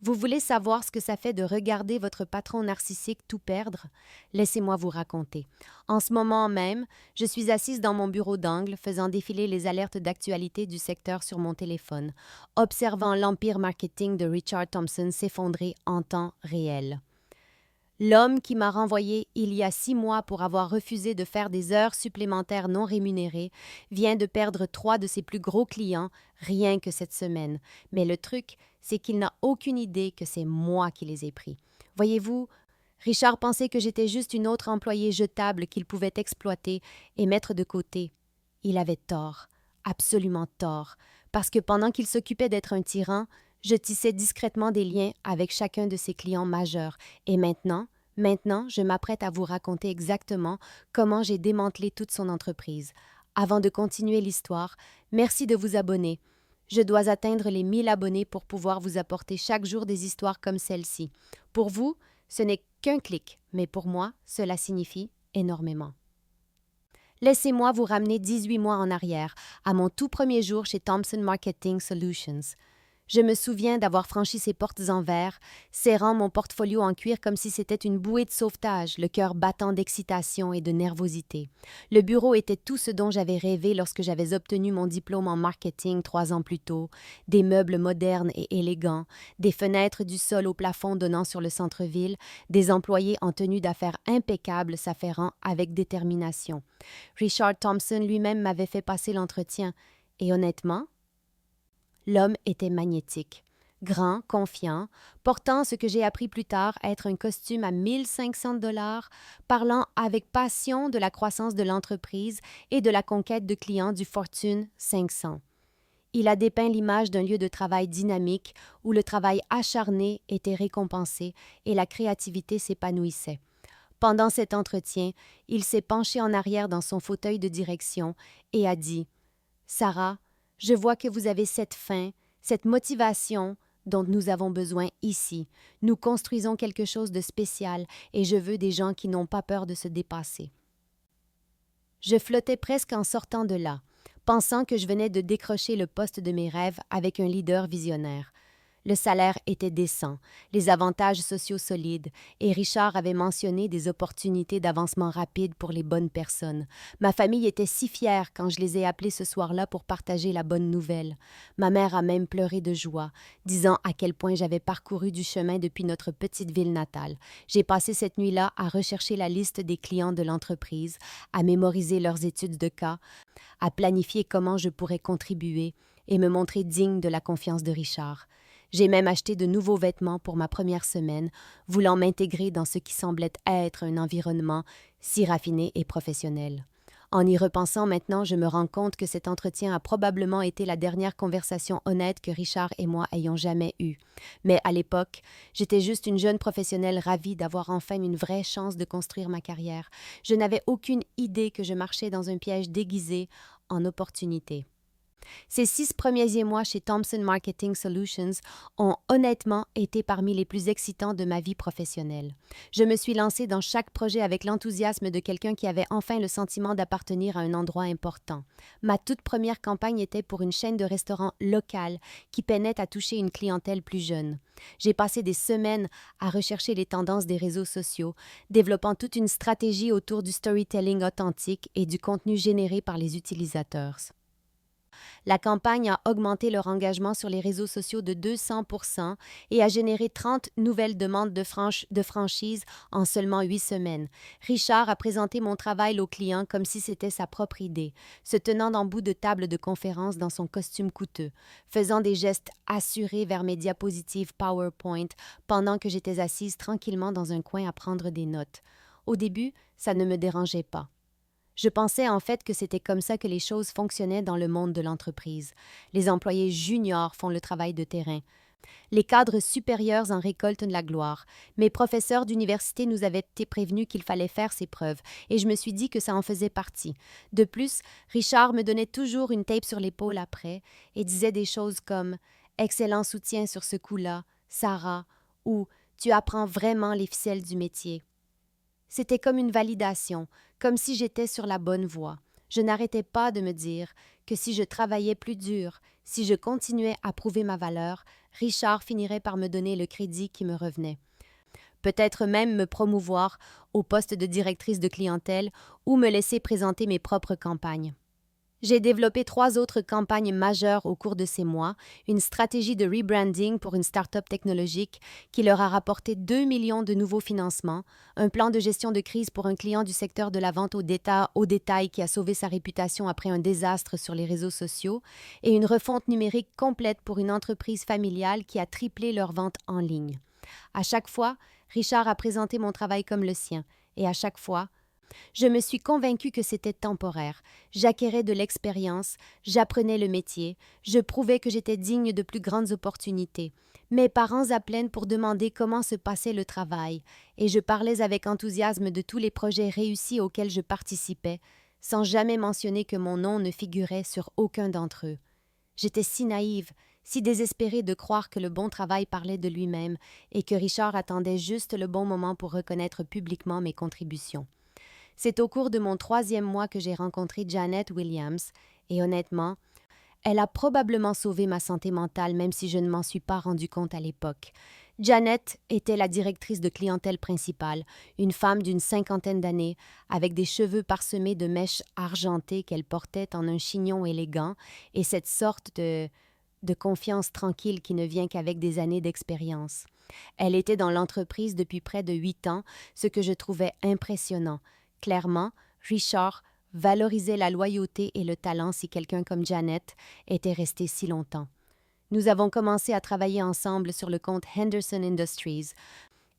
Vous voulez savoir ce que ça fait de regarder votre patron narcissique tout perdre? Laissez-moi vous raconter. En ce moment même, je suis assise dans mon bureau d'angle, faisant défiler les alertes d'actualité du secteur sur mon téléphone, observant l'empire marketing de Richard Thompson s'effondrer en temps réel. L'homme qui m'a renvoyé il y a 6 mois pour avoir refusé de faire des heures supplémentaires non rémunérées vient de perdre 3 de ses plus gros clients rien que cette semaine. Mais le truc, c'est qu'il n'a aucune idée que c'est moi qui les ai pris. Voyez-vous, Richard pensait que j'étais juste une autre employée jetable qu'il pouvait exploiter et mettre de côté. Il avait tort, absolument tort, parce que pendant qu'il s'occupait d'être un tyran, je tissais discrètement des liens avec chacun de ses clients majeurs. Et maintenant, je m'apprête à vous raconter exactement comment j'ai démantelé toute son entreprise. Avant de continuer l'histoire, merci de vous abonner. Je dois atteindre les 1000 abonnés pour pouvoir vous apporter chaque jour des histoires comme celle-ci. Pour vous, ce n'est qu'un clic, mais pour moi, cela signifie énormément. Laissez-moi vous ramener 18 mois en arrière, à mon tout premier jour chez Thompson Marketing Solutions. Je me souviens d'avoir franchi ses portes en verre, serrant mon portfolio en cuir comme si c'était une bouée de sauvetage, le cœur battant d'excitation et de nervosité. Le bureau était tout ce dont j'avais rêvé lorsque j'avais obtenu mon diplôme en marketing 3 ans plus tôt, des meubles modernes et élégants, des fenêtres du sol au plafond donnant sur le centre-ville, des employés en tenue d'affaires impeccable s'affairant avec détermination. Richard Thompson lui-même m'avait fait passer l'entretien, et honnêtement, l'homme était magnétique, grand, confiant, portant ce que j'ai appris plus tard être un costume à 1500 $, parlant avec passion de la croissance de l'entreprise et de la conquête de clients du Fortune 500. Il a dépeint l'image d'un lieu de travail dynamique où le travail acharné était récompensé et la créativité s'épanouissait. Pendant cet entretien, il s'est penché en arrière dans son fauteuil de direction et a dit « Sarah, je vois que vous avez cette faim, cette motivation dont nous avons besoin ici. Nous construisons quelque chose de spécial et je veux des gens qui n'ont pas peur de se dépasser. » Je flottais presque en sortant de là, pensant que je venais de décrocher le poste de mes rêves avec un leader visionnaire. Le salaire était décent, les avantages sociaux solides, et Richard avait mentionné des opportunités d'avancement rapide pour les bonnes personnes. Ma famille était si fière quand je les ai appelés ce soir-là pour partager la bonne nouvelle. Ma mère a même pleuré de joie, disant à quel point j'avais parcouru du chemin depuis notre petite ville natale. J'ai passé cette nuit-là à rechercher la liste des clients de l'entreprise, à mémoriser leurs études de cas, à planifier comment je pourrais contribuer et me montrer digne de la confiance de Richard. J'ai même acheté de nouveaux vêtements pour ma première semaine, voulant m'intégrer dans ce qui semblait être un environnement si raffiné et professionnel. En y repensant maintenant, je me rends compte que cet entretien a probablement été la dernière conversation honnête que Richard et moi ayons jamais eue. Mais à l'époque, j'étais juste une jeune professionnelle ravie d'avoir enfin une vraie chance de construire ma carrière. Je n'avais aucune idée que je marchais dans un piège déguisé en opportunité. Ces 6 premiers mois chez Thompson Marketing Solutions ont honnêtement été parmi les plus excitants de ma vie professionnelle. Je me suis lancée dans chaque projet avec l'enthousiasme de quelqu'un qui avait enfin le sentiment d'appartenir à un endroit important. Ma toute première campagne était pour une chaîne de restaurants locale qui peinait à toucher une clientèle plus jeune. J'ai passé des semaines à rechercher les tendances des réseaux sociaux, développant toute une stratégie autour du storytelling authentique et du contenu généré par les utilisateurs. La campagne a augmenté leur engagement sur les réseaux sociaux de 200% et a généré 30 nouvelles demandes de franchise en seulement 8 semaines. Richard a présenté mon travail aux clients comme si c'était sa propre idée, se tenant en bout de table de conférence dans son costume coûteux, faisant des gestes assurés vers mes diapositives PowerPoint pendant que j'étais assise tranquillement dans un coin à prendre des notes. Au début, ça ne me dérangeait pas. Je pensais en fait que c'était comme ça que les choses fonctionnaient dans le monde de l'entreprise. Les employés juniors font le travail de terrain. Les cadres supérieurs en récoltent de la gloire. Mes professeurs d'université nous avaient été prévenus qu'il fallait faire ces preuves, et je me suis dit que ça en faisait partie. De plus, Richard me donnait toujours une tape sur l'épaule après et disait des choses comme « Excellent soutien sur ce coup-là, Sarah » ou « Tu apprends vraiment les ficelles du métier ». C'était comme une validation, comme si j'étais sur la bonne voie. Je n'arrêtais pas de me dire que si je travaillais plus dur, si je continuais à prouver ma valeur, Richard finirait par me donner le crédit qui me revenait. Peut-être même me promouvoir au poste de directrice de clientèle ou me laisser présenter mes propres campagnes. J'ai développé 3 autres campagnes majeures au cours de ces mois, une stratégie de rebranding pour une start-up technologique qui leur a rapporté 2 millions de nouveaux financements, un plan de gestion de crise pour un client du secteur de la vente au détail qui a sauvé sa réputation après un désastre sur les réseaux sociaux, et une refonte numérique complète pour une entreprise familiale qui a triplé leurs ventes en ligne. À chaque fois, Richard a présenté mon travail comme le sien, et à chaque fois, je me suis convaincue que c'était temporaire. J'acquérais de l'expérience, j'apprenais le métier, je prouvais que j'étais digne de plus grandes opportunités. Mes parents appelaient pour demander comment se passait le travail, et je parlais avec enthousiasme de tous les projets réussis auxquels je participais, sans jamais mentionner que mon nom ne figurait sur aucun d'entre eux. J'étais si naïve, si désespérée de croire que le bon travail parlait de lui-même et que Richard attendait juste le bon moment pour reconnaître publiquement mes contributions. C'est au cours de mon 3e mois que j'ai rencontré Janet Williams, et honnêtement, elle a probablement sauvé ma santé mentale même si je ne m'en suis pas rendu compte à l'époque. Janet était la directrice de clientèle principale, une femme d'une 50aine d'années, avec des cheveux parsemés de mèches argentées qu'elle portait en un chignon élégant, et cette sorte de confiance tranquille qui ne vient qu'avec des années d'expérience. Elle était dans l'entreprise depuis près de 8 ans, ce que je trouvais impressionnant. Clairement, Richard valorisait la loyauté et le talent si quelqu'un comme Janet était resté si longtemps. Nous avons commencé à travailler ensemble sur le compte Henderson Industries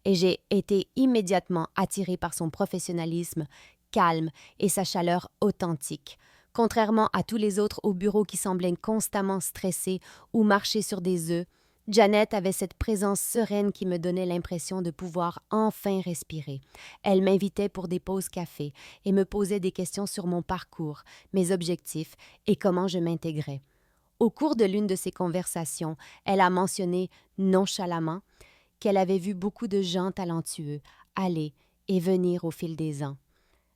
et j'ai été immédiatement attirée par son professionnalisme calme et sa chaleur authentique. Contrairement à tous les autres au bureau qui semblaient constamment stressés ou marcher sur des œufs, Janet avait cette présence sereine qui me donnait l'impression de pouvoir enfin respirer. Elle m'invitait pour des pauses café et me posait des questions sur mon parcours, mes objectifs et comment je m'intégrais. Au cours de l'une de ces conversations, elle a mentionné nonchalamment qu'elle avait vu beaucoup de gens talentueux aller et venir au fil des ans.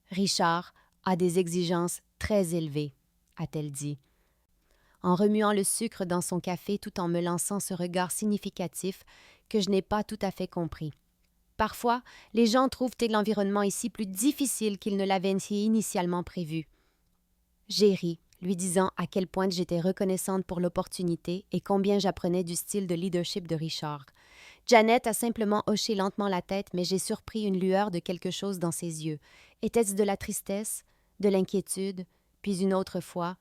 Richard a des exigences très élevées, a-t-elle dit. En remuant le sucre dans son café tout en me lançant ce regard significatif que je n'ai pas tout à fait compris. Parfois, les gens trouvent l'environnement ici plus difficile qu'ils ne l'avaient initialement prévu. J'ai ri, lui disant à quel point j'étais reconnaissante pour l'opportunité et combien j'apprenais du style de leadership de Richard. Janet a simplement hoché lentement la tête, mais j'ai surpris une lueur de quelque chose dans ses yeux. Était-ce de la tristesse, de l'inquiétude, puis une autre fois,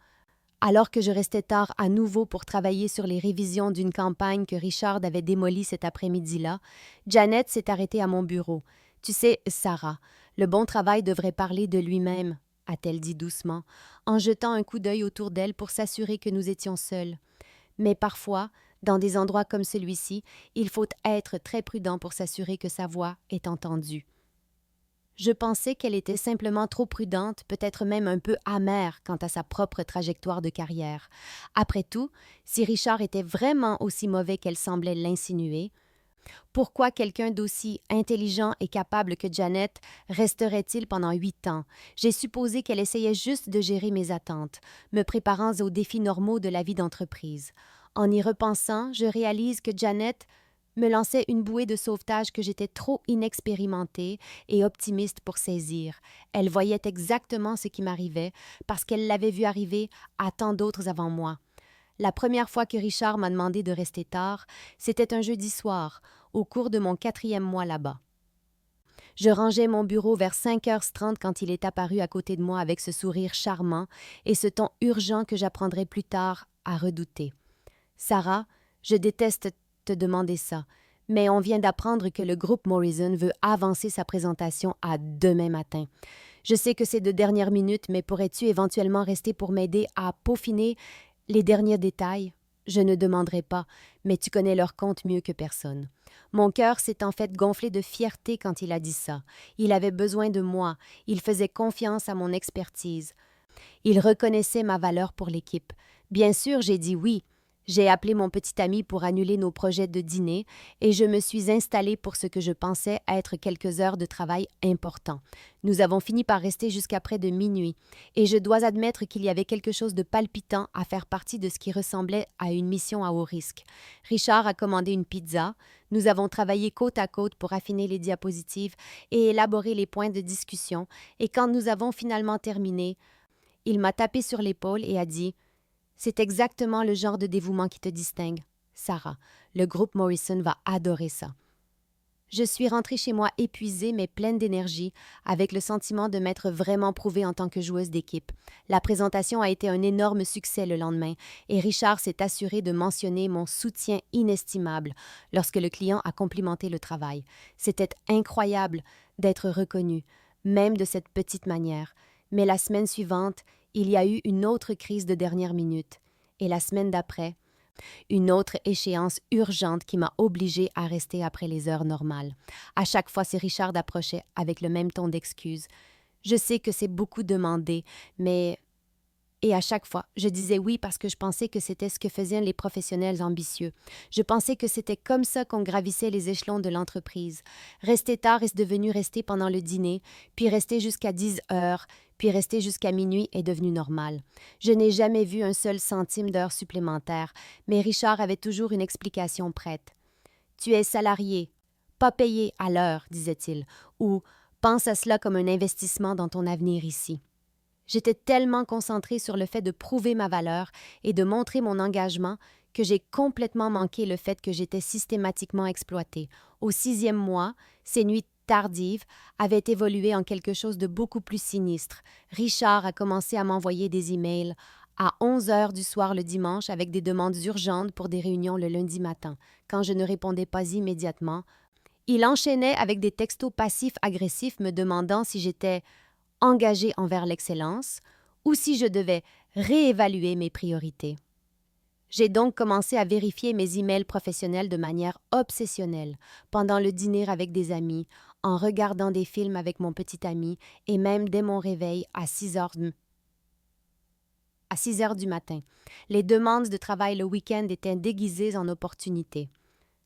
alors que je restais tard à nouveau pour travailler sur les révisions d'une campagne que Richard avait démolie cet après-midi-là, Janet s'est arrêtée à mon bureau. « Tu sais, Sarah, le bon travail devrait parler de lui-même, » a-t-elle dit doucement, en jetant un coup d'œil autour d'elle pour s'assurer que nous étions seuls. Mais parfois, dans des endroits comme celui-ci, il faut être très prudent pour s'assurer que sa voix est entendue. Je pensais qu'elle était simplement trop prudente, peut-être même un peu amère quant à sa propre trajectoire de carrière. Après tout, si Richard était vraiment aussi mauvais qu'elle semblait l'insinuer, pourquoi quelqu'un d'aussi intelligent et capable que Janet resterait-il pendant 8 ans? J'ai supposé qu'elle essayait juste de gérer mes attentes, me préparant aux défis normaux de la vie d'entreprise. En y repensant, je réalise que Janet me lançait une bouée de sauvetage que j'étais trop inexpérimentée et optimiste pour saisir. Elle voyait exactement ce qui m'arrivait parce qu'elle l'avait vu arriver à tant d'autres avant moi. La première fois que Richard m'a demandé de rester tard, c'était un jeudi soir, au cours de mon 4e mois là-bas. Je rangeais mon bureau vers 5h30 quand il est apparu à côté de moi avec ce sourire charmant et ce ton urgent que j'apprendrai plus tard à redouter. « Sarah, je déteste te demander ça, mais on vient d'apprendre que le groupe Morrison veut avancer sa présentation à demain matin. Je sais que c'est de dernière minute, mais pourrais-tu éventuellement rester pour m'aider à peaufiner les derniers détails? Je ne demanderai pas, mais tu connais leur compte mieux que personne. » Mon cœur s'est en fait gonflé de fierté quand il a dit ça. Il avait besoin de moi, il faisait confiance à mon expertise. Il reconnaissait ma valeur pour l'équipe. Bien sûr, j'ai dit oui. J'ai appelé mon petit ami pour annuler nos projets de dîner et je me suis installée pour ce que je pensais être quelques heures de travail importants. Nous avons fini par rester jusqu'à près de minuit et je dois admettre qu'il y avait quelque chose de palpitant à faire partie de ce qui ressemblait à une mission à haut risque. Richard a commandé une pizza, nous avons travaillé côte à côte pour affiner les diapositives et élaborer les points de discussion et quand nous avons finalement terminé, il m'a tapé sur l'épaule et a dit « C'est exactement le genre de dévouement qui te distingue. Sarah, le groupe Morrison va adorer ça. » Je suis rentrée chez moi épuisée mais pleine d'énergie, avec le sentiment de m'être vraiment prouvée en tant que joueuse d'équipe. La présentation a été un énorme succès le lendemain et Richard s'est assuré de mentionner mon soutien inestimable lorsque le client a complimenté le travail. C'était incroyable d'être reconnu, même de cette petite manière. Mais la semaine suivante, il y a eu une autre crise de dernière minute. Et la semaine d'après, une autre échéance urgente qui m'a obligée à rester après les heures normales. À chaque fois, c'est Richard approchait avec le même ton d'excuses. Je sais que c'est beaucoup demandé, mais... Et à chaque fois, je disais oui parce que je pensais que c'était ce que faisaient les professionnels ambitieux. Je pensais que c'était comme ça qu'on gravissait les échelons de l'entreprise. Rester tard est devenu rester pendant le dîner, puis rester jusqu'à 10 heures, puis rester jusqu'à minuit est devenu normal. Je n'ai jamais vu un seul centime d'heure supplémentaire, mais Richard avait toujours une explication prête. « Tu es salarié, pas payé à l'heure, disait-il, ou « pense à cela comme un investissement dans ton avenir ici. » J'étais tellement concentrée sur le fait de prouver ma valeur et de montrer mon engagement que j'ai complètement manqué le fait que j'étais systématiquement exploitée. Au 6e mois, ces nuits tardives avaient évolué en quelque chose de beaucoup plus sinistre. Richard a commencé à m'envoyer des emails à 11 heures du soir le dimanche avec des demandes urgentes pour des réunions le lundi matin. Quand je ne répondais pas immédiatement, il enchaînait avec des textos passifs-agressifs me demandant si j'étais engagée envers l'excellence ou si je devais réévaluer mes priorités. J'ai donc commencé à vérifier mes emails professionnels de manière obsessionnelle, pendant le dîner avec des amis, en regardant des films avec mon petit ami et même dès mon réveil à 6 heures du matin. Les demandes de travail le week-end étaient déguisées en opportunités.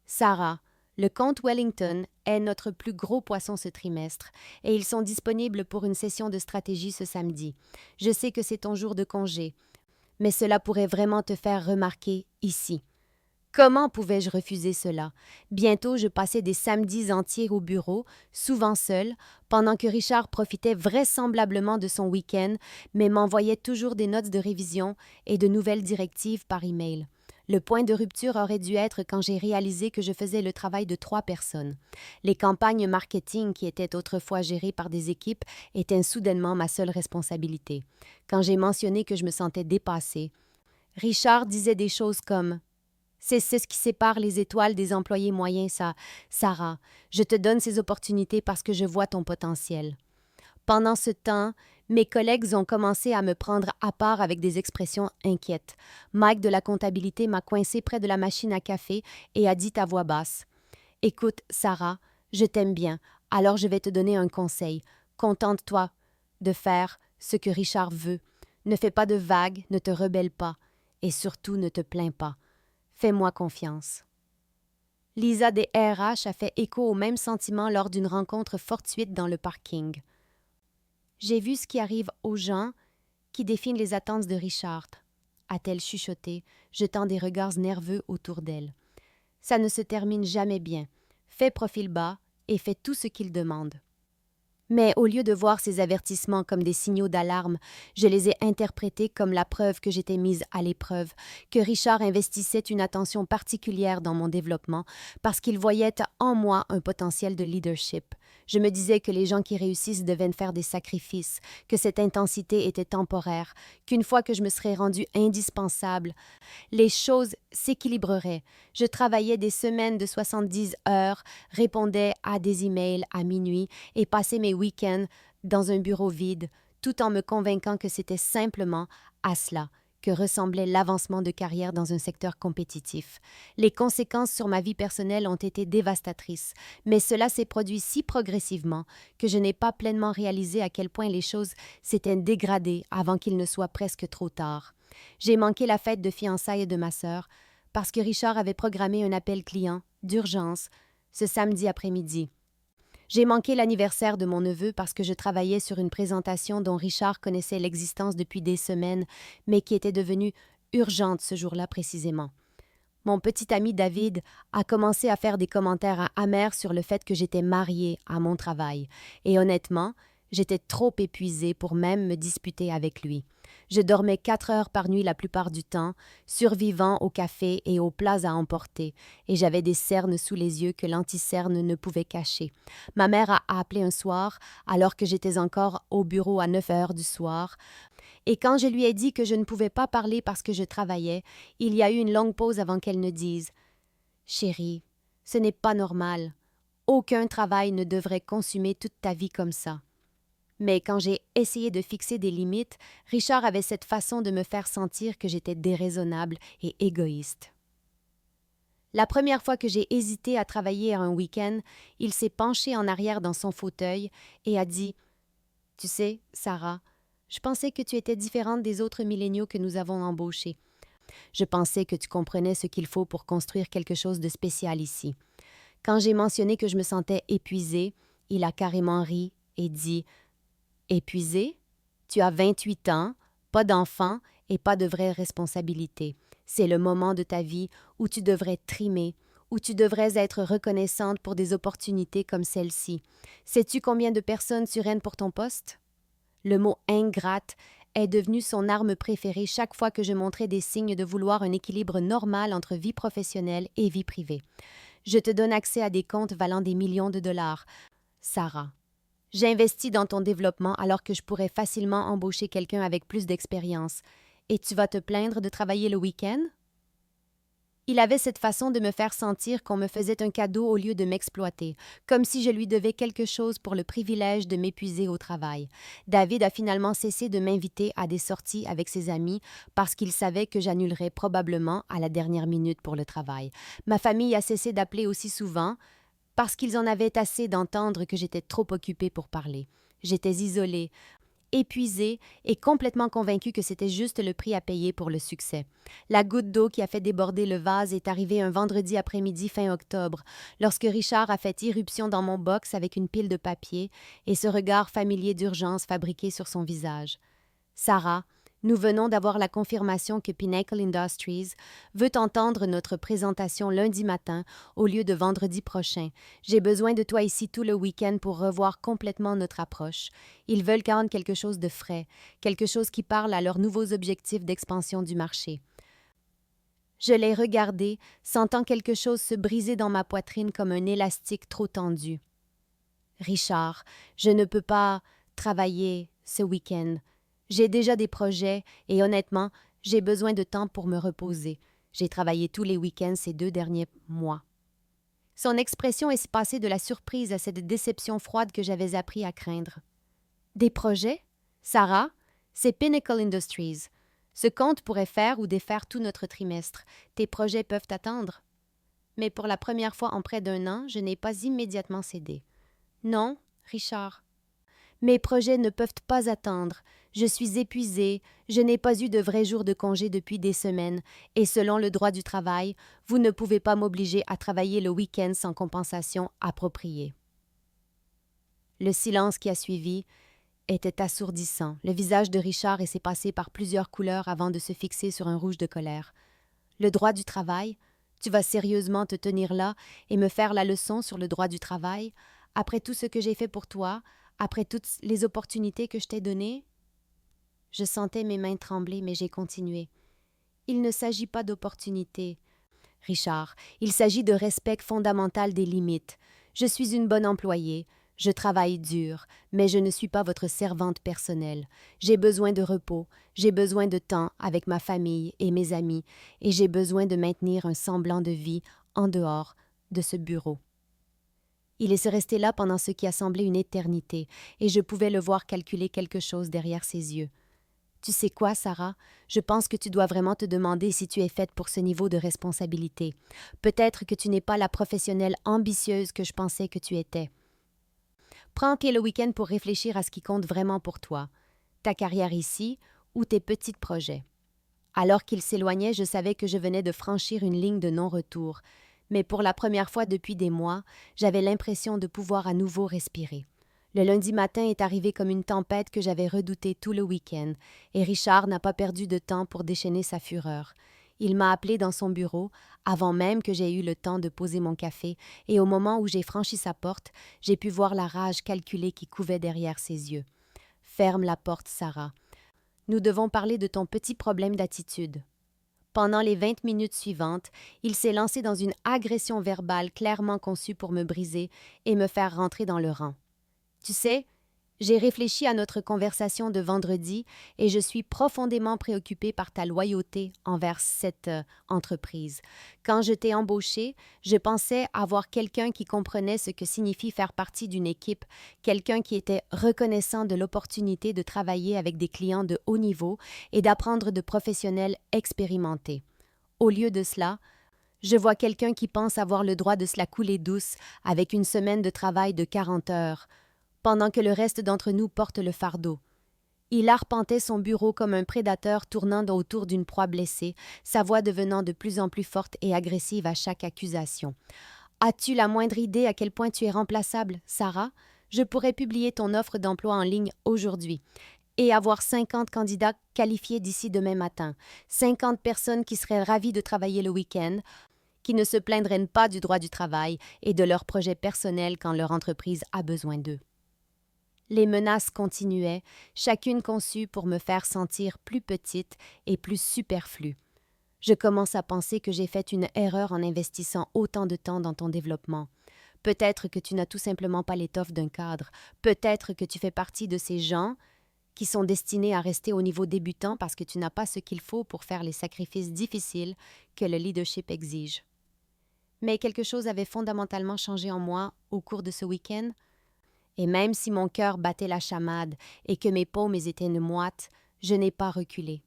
Sarah, le compte Wellington est notre plus gros poisson ce trimestre et ils sont disponibles pour une session de stratégie ce samedi. Je sais que c'est ton jour de congé, mais cela pourrait vraiment te faire remarquer ici. Comment pouvais-je refuser cela? Bientôt, je passais des samedis entiers au bureau, souvent seul, pendant que Richard profitait vraisemblablement de son week-end, mais m'envoyait toujours des notes de révision et de nouvelles directives par email. Le point de rupture aurait dû être quand j'ai réalisé que je faisais le travail de 3 personnes. Les campagnes marketing qui étaient autrefois gérées par des équipes étaient soudainement ma seule responsabilité. Quand j'ai mentionné que je me sentais dépassée, Richard disait des choses comme « C'est ce qui sépare les étoiles des employés moyens, ça. Sarah, je te donne ces opportunités parce que je vois ton potentiel. » Pendant ce temps, mes collègues ont commencé à me prendre à part avec des expressions inquiètes. Mike de la comptabilité m'a coincé près de la machine à café et a dit à voix basse « Écoute, Sarah, je t'aime bien, alors je vais te donner un conseil. Contente-toi de faire ce que Richard veut. Ne fais pas de vagues, ne te rebelle pas. Et surtout, ne te plains pas. Fais-moi confiance. » Lisa des RH a fait écho au même sentiment lors d'une rencontre fortuite dans le parking. J'ai vu ce qui arrive aux gens qui définent les attentes de Richard, a-t-elle chuchoté, jetant des regards nerveux autour d'elle. Ça ne se termine jamais bien. Fais profil bas et fais tout ce qu'il demande. Mais au lieu de voir ces avertissements comme des signaux d'alarme, je les ai interprétés comme la preuve que j'étais mise à l'épreuve, que Richard investissait une attention particulière dans mon développement parce qu'il voyait en moi un potentiel de leadership. Je me disais que les gens qui réussissent devaient faire des sacrifices, que cette intensité était temporaire, qu'une fois que je me serais rendue indispensable, les choses s'équilibreraient. Je travaillais des semaines de 70 heures, répondais à des emails à minuit et passais mes week-ends dans un bureau vide, tout en me convainquant que c'était simplement à cela que ressemblait l'avancement de carrière dans un secteur compétitif. Les conséquences sur ma vie personnelle ont été dévastatrices, mais cela s'est produit si progressivement que je n'ai pas pleinement réalisé à quel point les choses s'étaient dégradées avant qu'il ne soit presque trop tard. J'ai manqué la fête de fiançailles de ma sœur parce que Richard avait programmé un appel client, d'urgence, ce samedi après-midi. J'ai manqué l'anniversaire de mon neveu parce que je travaillais sur une présentation dont Richard connaissait l'existence depuis des semaines, mais qui était devenue urgente ce jour-là précisément. Mon petit ami David a commencé à faire des commentaires amers sur le fait que j'étais mariée à mon travail, et honnêtement, j'étais trop épuisée pour même me disputer avec lui. Je dormais 4 heures par nuit la plupart du temps, survivant au café et aux plats à emporter, et j'avais des cernes sous les yeux que l'anticerne ne pouvait cacher. Ma mère a appelé un soir, alors que j'étais encore au bureau à 9 heures du soir, et quand je lui ai dit que je ne pouvais pas parler parce que je travaillais, il y a eu une longue pause avant qu'elle ne dise « Chérie, ce n'est pas normal. Aucun travail ne devrait consumer toute ta vie comme ça. » Mais quand j'ai essayé de fixer des limites, Richard avait cette façon de me faire sentir que j'étais déraisonnable et égoïste. La première fois que j'ai hésité à travailler un week-end, il s'est penché en arrière dans son fauteuil et a dit « Tu sais, Sarah, je pensais que tu étais différente des autres milléniaux que nous avons embauchés. Je pensais que tu comprenais ce qu'il faut pour construire quelque chose de spécial ici. » Quand j'ai mentionné que je me sentais épuisée, il a carrément ri et dit « Épuisée? Tu as 28 ans, pas d'enfant et pas de vraies responsabilités. C'est le moment de ta vie où tu devrais trimer, où tu devrais être reconnaissante pour des opportunités comme celle-ci. Sais-tu combien de personnes surènent pour ton poste? » Le mot « ingrate » est devenu son arme préférée chaque fois que je montrais des signes de vouloir un équilibre normal entre vie professionnelle et vie privée. Je te donne accès à des comptes valant des millions de dollars. Sarah. J'investis dans ton développement alors que je pourrais facilement embaucher quelqu'un avec plus d'expérience. Et tu vas te plaindre de travailler le week-end? Il avait cette façon de me faire sentir qu'on me faisait un cadeau au lieu de m'exploiter, comme si je lui devais quelque chose pour le privilège de m'épuiser au travail. David a finalement cessé de m'inviter à des sorties avec ses amis parce qu'il savait que j'annulerais probablement à la dernière minute pour le travail. Ma famille a cessé d'appeler aussi souvent parce qu'ils en avaient assez d'entendre que j'étais trop occupée pour parler. J'étais isolée, épuisée et complètement convaincue que c'était juste le prix à payer pour le succès. La goutte d'eau qui a fait déborder le vase est arrivée un vendredi après-midi fin octobre, lorsque Richard a fait irruption dans mon box avec une pile de papier et ce regard familier d'urgence fabriqué sur son visage. « Sarah, nous venons d'avoir la confirmation que Pinnacle Industries veut entendre notre présentation lundi matin au lieu de vendredi prochain. J'ai besoin de toi ici tout le week-end pour revoir complètement notre approche. Ils veulent rendre quelque chose de frais, quelque chose qui parle à leurs nouveaux objectifs d'expansion du marché. » Je l'ai regardé, sentant quelque chose se briser dans ma poitrine comme un élastique trop tendu. « Richard, je ne peux pas travailler ce week-end. J'ai déjà des projets et honnêtement, j'ai besoin de temps pour me reposer. J'ai travaillé tous les week-ends ces 2 derniers mois. » Son expression est passée de la surprise à cette déception froide que j'avais appris à craindre. « Des projets? Sarah, c'est Pinnacle Industries. Ce compte pourrait faire ou défaire tout notre trimestre. Tes projets peuvent attendre. » Mais pour la première fois en près d'1 an, je n'ai pas immédiatement cédé. « Non, Richard. Mes projets ne peuvent pas attendre. Je suis épuisée, je n'ai pas eu de vrais jours de congé depuis des semaines, et selon le droit du travail, vous ne pouvez pas m'obliger à travailler le week-end sans compensation appropriée. » Le silence qui a suivi était assourdissant. Le visage de Richard s'est passé par plusieurs couleurs avant de se fixer sur un rouge de colère. « Le droit du travail? Tu vas sérieusement te tenir là et me faire la leçon sur le droit du travail? Après tout ce que j'ai fait pour toi, après toutes les opportunités que je t'ai données? » Je sentais mes mains trembler, mais j'ai continué. « Il ne s'agit pas d'opportunités, Richard. Il s'agit de respect fondamental des limites. Je suis une bonne employée. Je travaille dur, mais je ne suis pas votre servante personnelle. J'ai besoin de repos, j'ai besoin de temps avec ma famille et mes amis, et j'ai besoin de maintenir un semblant de vie en dehors de ce bureau. » Il est resté là pendant ce qui a semblé une éternité, et je pouvais le voir calculer quelque chose derrière ses yeux. « Tu sais quoi, Sarah? Je pense que tu dois vraiment te demander si tu es faite pour ce niveau de responsabilité. Peut-être que tu n'es pas la professionnelle ambitieuse que je pensais que tu étais. Prends-toi le week-end pour réfléchir à ce qui compte vraiment pour toi, ta carrière ici ou tes petits projets. » Alors qu'il s'éloignait, je savais que je venais de franchir une ligne de non-retour, mais pour la première fois depuis des mois, j'avais l'impression de pouvoir à nouveau respirer. Le lundi matin est arrivé comme une tempête que j'avais redoutée tout le week-end, et Richard n'a pas perdu de temps pour déchaîner sa fureur. Il m'a appelé dans son bureau, avant même que j'aie eu le temps de poser mon café, et au moment où j'ai franchi sa porte, j'ai pu voir la rage calculée qui couvait derrière ses yeux. « Ferme la porte, Sarah. Nous devons parler de ton petit problème d'attitude. » Pendant les 20 minutes suivantes, il s'est lancé dans une agression verbale clairement conçue pour me briser et me faire rentrer dans le rang. Tu sais, j'ai réfléchi à notre conversation de vendredi et je suis profondément préoccupée par ta loyauté envers cette entreprise. Quand je t'ai embauché, je pensais avoir quelqu'un qui comprenait ce que signifie faire partie d'une équipe, quelqu'un qui était reconnaissant de l'opportunité de travailler avec des clients de haut niveau et d'apprendre de professionnels expérimentés. Au lieu de cela, je vois quelqu'un qui pense avoir le droit de se la couler douce avec une semaine de travail de 40 heures, pendant que le reste d'entre nous porte le fardeau. Il arpentait son bureau comme un prédateur tournant autour d'une proie blessée, sa voix devenant de plus en plus forte et agressive à chaque accusation. « As-tu la moindre idée à quel point tu es remplaçable, Sarah? Je pourrais publier ton offre d'emploi en ligne aujourd'hui et avoir 50 candidats qualifiés d'ici demain matin, 50 personnes qui seraient ravies de travailler le week-end, qui ne se plaindraient pas du droit du travail et de leurs projets personnels quand leur entreprise a besoin d'eux. » Les menaces continuaient, chacune conçue pour me faire sentir plus petite et plus superflue. Je commence à penser que j'ai fait une erreur en investissant autant de temps dans ton développement. Peut-être que tu n'as tout simplement pas l'étoffe d'un cadre. Peut-être que tu fais partie de ces gens qui sont destinés à rester au niveau débutant parce que tu n'as pas ce qu'il faut pour faire les sacrifices difficiles que le leadership exige. Mais quelque chose avait fondamentalement changé en moi au cours de ce week-end. Et même si mon cœur battait la chamade et que mes paumes étaient moites, je n'ai pas reculé.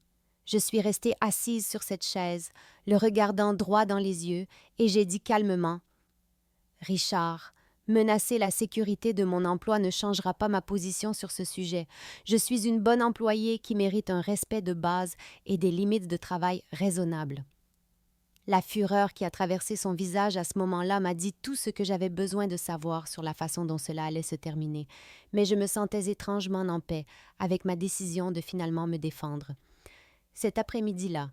Je suis restée assise sur cette chaise, le regardant droit dans les yeux, et j'ai dit calmement « Richard, menacer la sécurité de mon emploi ne changera pas ma position sur ce sujet. Je suis une bonne employée qui mérite un respect de base et des limites de travail raisonnables. » La fureur qui a traversé son visage à ce moment-là m'a dit tout ce que j'avais besoin de savoir sur la façon dont cela allait se terminer, mais je me sentais étrangement en paix avec ma décision de finalement me défendre. Cet après-midi-là,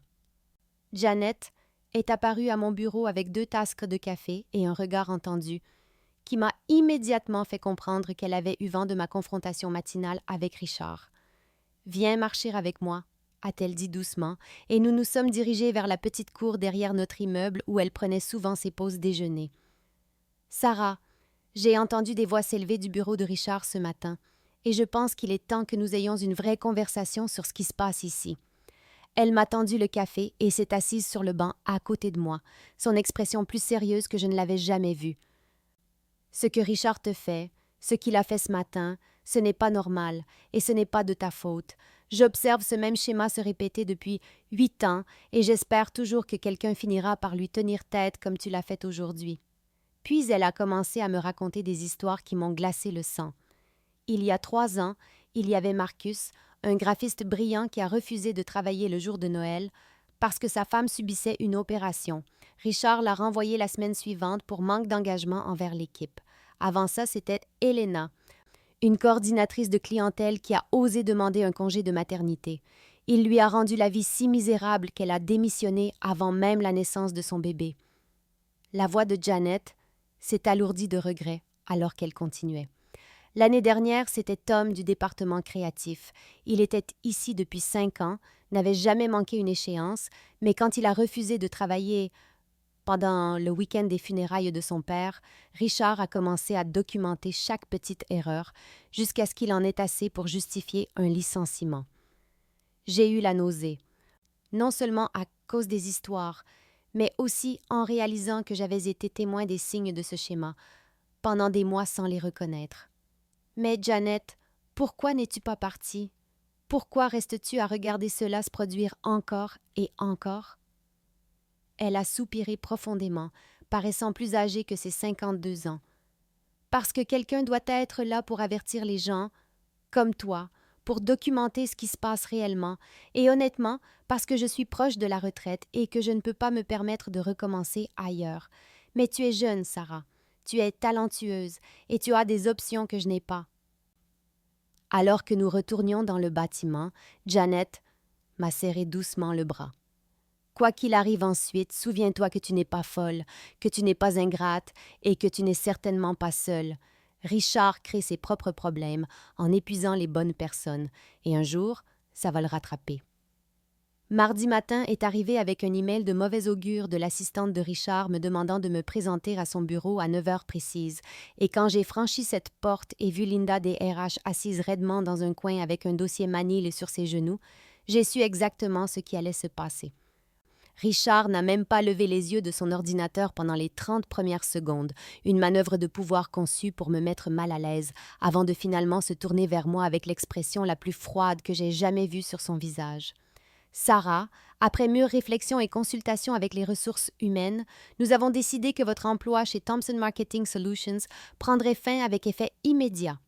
Janet est apparue à mon bureau avec 2 tasses de café et un regard entendu, qui m'a immédiatement fait comprendre qu'elle avait eu vent de ma confrontation matinale avec Richard. « Viens marcher avec moi », a-t-elle dit doucement, et nous nous sommes dirigés vers la petite cour derrière notre immeuble où elle prenait souvent ses pauses déjeuner. « Sarah, j'ai entendu des voix s'élever du bureau de Richard ce matin, et je pense qu'il est temps que nous ayons une vraie conversation sur ce qui se passe ici. » Elle m'a tendu le café et s'est assise sur le banc à côté de moi, son expression plus sérieuse que je ne l'avais jamais vue. « Ce que Richard te fait, ce qu'il a fait ce matin, ce n'est pas normal, et ce n'est pas de ta faute. J'observe ce même schéma se répéter depuis 8 ans et j'espère toujours que quelqu'un finira par lui tenir tête comme tu l'as fait aujourd'hui. » Puis elle a commencé à me raconter des histoires qui m'ont glacé le sang. Il y a 3 ans, il y avait Marcus, un graphiste brillant qui a refusé de travailler le jour de Noël parce que sa femme subissait une opération. Richard l'a renvoyé la semaine suivante pour manque d'engagement envers l'équipe. Avant ça, c'était Elena, une coordinatrice de clientèle qui a osé demander un congé de maternité. Il lui a rendu la vie si misérable qu'elle a démissionné avant même la naissance de son bébé. La voix de Janet s'est alourdie de regret alors qu'elle continuait. L'année dernière, c'était Tom du département créatif. Il était ici depuis 5 ans, n'avait jamais manqué une échéance, mais quand il a refusé de travailler pendant le week-end des funérailles de son père, Richard a commencé à documenter chaque petite erreur jusqu'à ce qu'il en ait assez pour justifier un licenciement. J'ai eu la nausée, non seulement à cause des histoires, mais aussi en réalisant que j'avais été témoin des signes de ce schéma pendant des mois sans les reconnaître. « Mais Janet, pourquoi n'es-tu pas partie? Pourquoi restes-tu à regarder cela se produire encore et encore? » Elle a soupiré profondément, paraissant plus âgée que ses 52 ans. « Parce que quelqu'un doit être là pour avertir les gens, comme toi, pour documenter ce qui se passe réellement, et honnêtement, parce que je suis proche de la retraite et que je ne peux pas me permettre de recommencer ailleurs. Mais tu es jeune, Sarah. Tu es talentueuse et tu as des options que je n'ai pas. Alors que nous retournions dans le bâtiment, Janet m'a serré doucement le bras. Quoi qu'il arrive ensuite, souviens-toi que tu n'es pas folle, que tu n'es pas ingrate et que tu n'es certainement pas seule. Richard crée ses propres problèmes en épuisant les bonnes personnes, et un jour, ça va le rattraper. Mardi matin est arrivé avec un email de mauvais augure de l'assistante de Richard me demandant de me présenter à son bureau à 9 heures précises, et quand j'ai franchi cette porte et vu Linda des RH assise raidement dans un coin avec un dossier Manil sur ses genoux, j'ai su exactement ce qui allait se passer. Richard n'a même pas levé les yeux de son ordinateur pendant les 30 premières secondes, une manœuvre de pouvoir conçue pour me mettre mal à l'aise, avant de finalement se tourner vers moi avec l'expression la plus froide que j'ai jamais vue sur son visage. Sarah, après mûre réflexion et consultation avec les ressources humaines, nous avons décidé que votre emploi chez Thomson Marketing Solutions prendrait fin avec effet immédiat.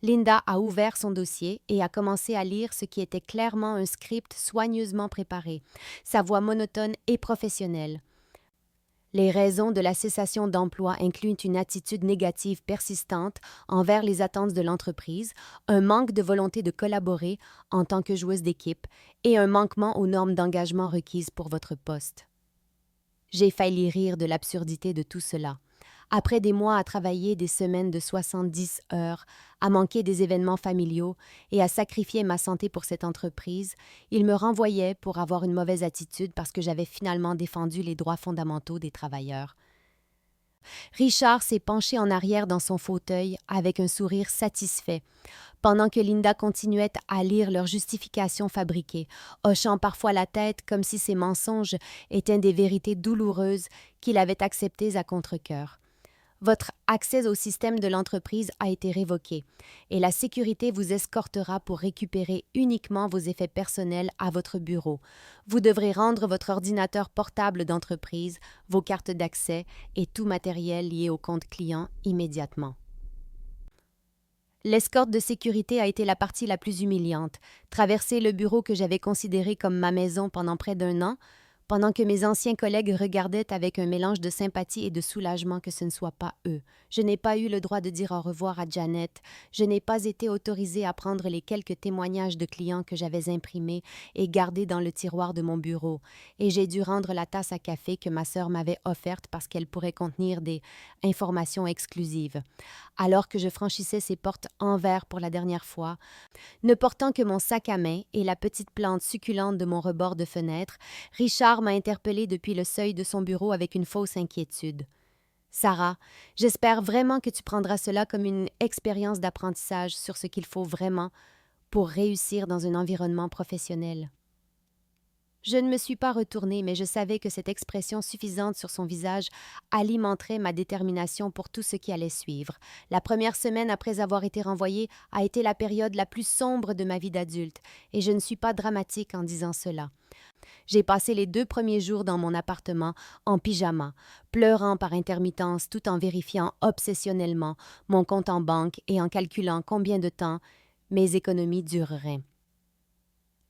Linda a ouvert son dossier et a commencé à lire ce qui était clairement un script soigneusement préparé, sa voix monotone et professionnelle. Les raisons de la cessation d'emploi incluent une attitude négative persistante envers les attentes de l'entreprise, un manque de volonté de collaborer en tant que joueuse d'équipe et un manquement aux normes d'engagement requises pour votre poste. J'ai failli rire de l'absurdité de tout cela. Après des mois à travailler des semaines de 70 heures, à manquer des événements familiaux et à sacrifier ma santé pour cette entreprise, il me renvoyait pour avoir une mauvaise attitude parce que j'avais finalement défendu les droits fondamentaux des travailleurs. Richard s'est penché en arrière dans son fauteuil avec un sourire satisfait, pendant que Linda continuait à lire leurs justifications fabriquées, hochant parfois la tête comme si ces mensonges étaient des vérités douloureuses qu'il avait acceptées à contre-cœur. Votre accès au système de l'entreprise a été révoqué et la sécurité vous escortera pour récupérer uniquement vos effets personnels à votre bureau. Vous devrez rendre votre ordinateur portable d'entreprise, vos cartes d'accès et tout matériel lié au compte client immédiatement. L'escorte de sécurité a été la partie la plus humiliante. Traverser le bureau que j'avais considéré comme ma maison pendant près d'1 an, pendant que mes anciens collègues regardaient avec un mélange de sympathie et de soulagement que ce ne soit pas eux. Je n'ai pas eu le droit de dire au revoir à Janet. Je n'ai pas été autorisée à prendre les quelques témoignages de clients que j'avais imprimés et gardés dans le tiroir de mon bureau. Et j'ai dû rendre la tasse à café que ma sœur m'avait offerte parce qu'elle pourrait contenir des informations exclusives. Alors que je franchissais ces portes en verre pour la dernière fois, ne portant que mon sac à main et la petite plante succulente de mon rebord de fenêtre, Richard m'a interpellée depuis le seuil de son bureau avec une fausse inquiétude. « Sarah, j'espère vraiment que tu prendras cela comme une expérience d'apprentissage sur ce qu'il faut vraiment pour réussir dans un environnement professionnel. » Je ne me suis pas retournée, mais je savais que cette expression suffisante sur son visage alimenterait ma détermination pour tout ce qui allait suivre. La première semaine après avoir été renvoyée a été la période la plus sombre de ma vie d'adulte, et je ne suis pas dramatique en disant cela. J'ai passé les 2 premiers jours dans mon appartement en pyjama, pleurant par intermittence tout en vérifiant obsessionnellement mon compte en banque et en calculant combien de temps mes économies dureraient.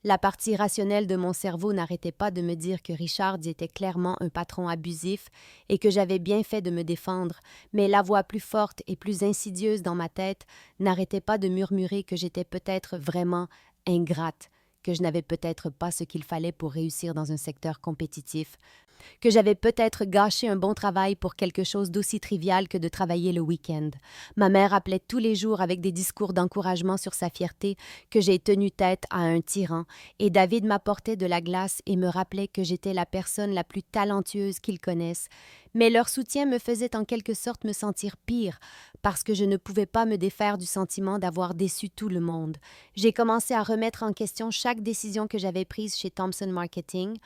La partie rationnelle de mon cerveau n'arrêtait pas de me dire que Richard était clairement un patron abusif et que j'avais bien fait de me défendre, mais la voix plus forte et plus insidieuse dans ma tête n'arrêtait pas de murmurer que j'étais peut-être vraiment ingrate, que je n'avais peut-être pas ce qu'il fallait pour réussir dans un secteur compétitif, que j'avais peut-être gâché un bon travail pour quelque chose d'aussi trivial que de travailler le week-end. Ma mère appelait tous les jours avec des discours d'encouragement sur sa fierté que j'ai tenu tête à un tyran, et David m'apportait de la glace et me rappelait que j'étais la personne la plus talentueuse qu'ils connaissent. Mais leur soutien me faisait en quelque sorte me sentir pire, parce que je ne pouvais pas me défaire du sentiment d'avoir déçu tout le monde. J'ai commencé à remettre en question chaque décision que j'avais prise chez Thomson Marketing,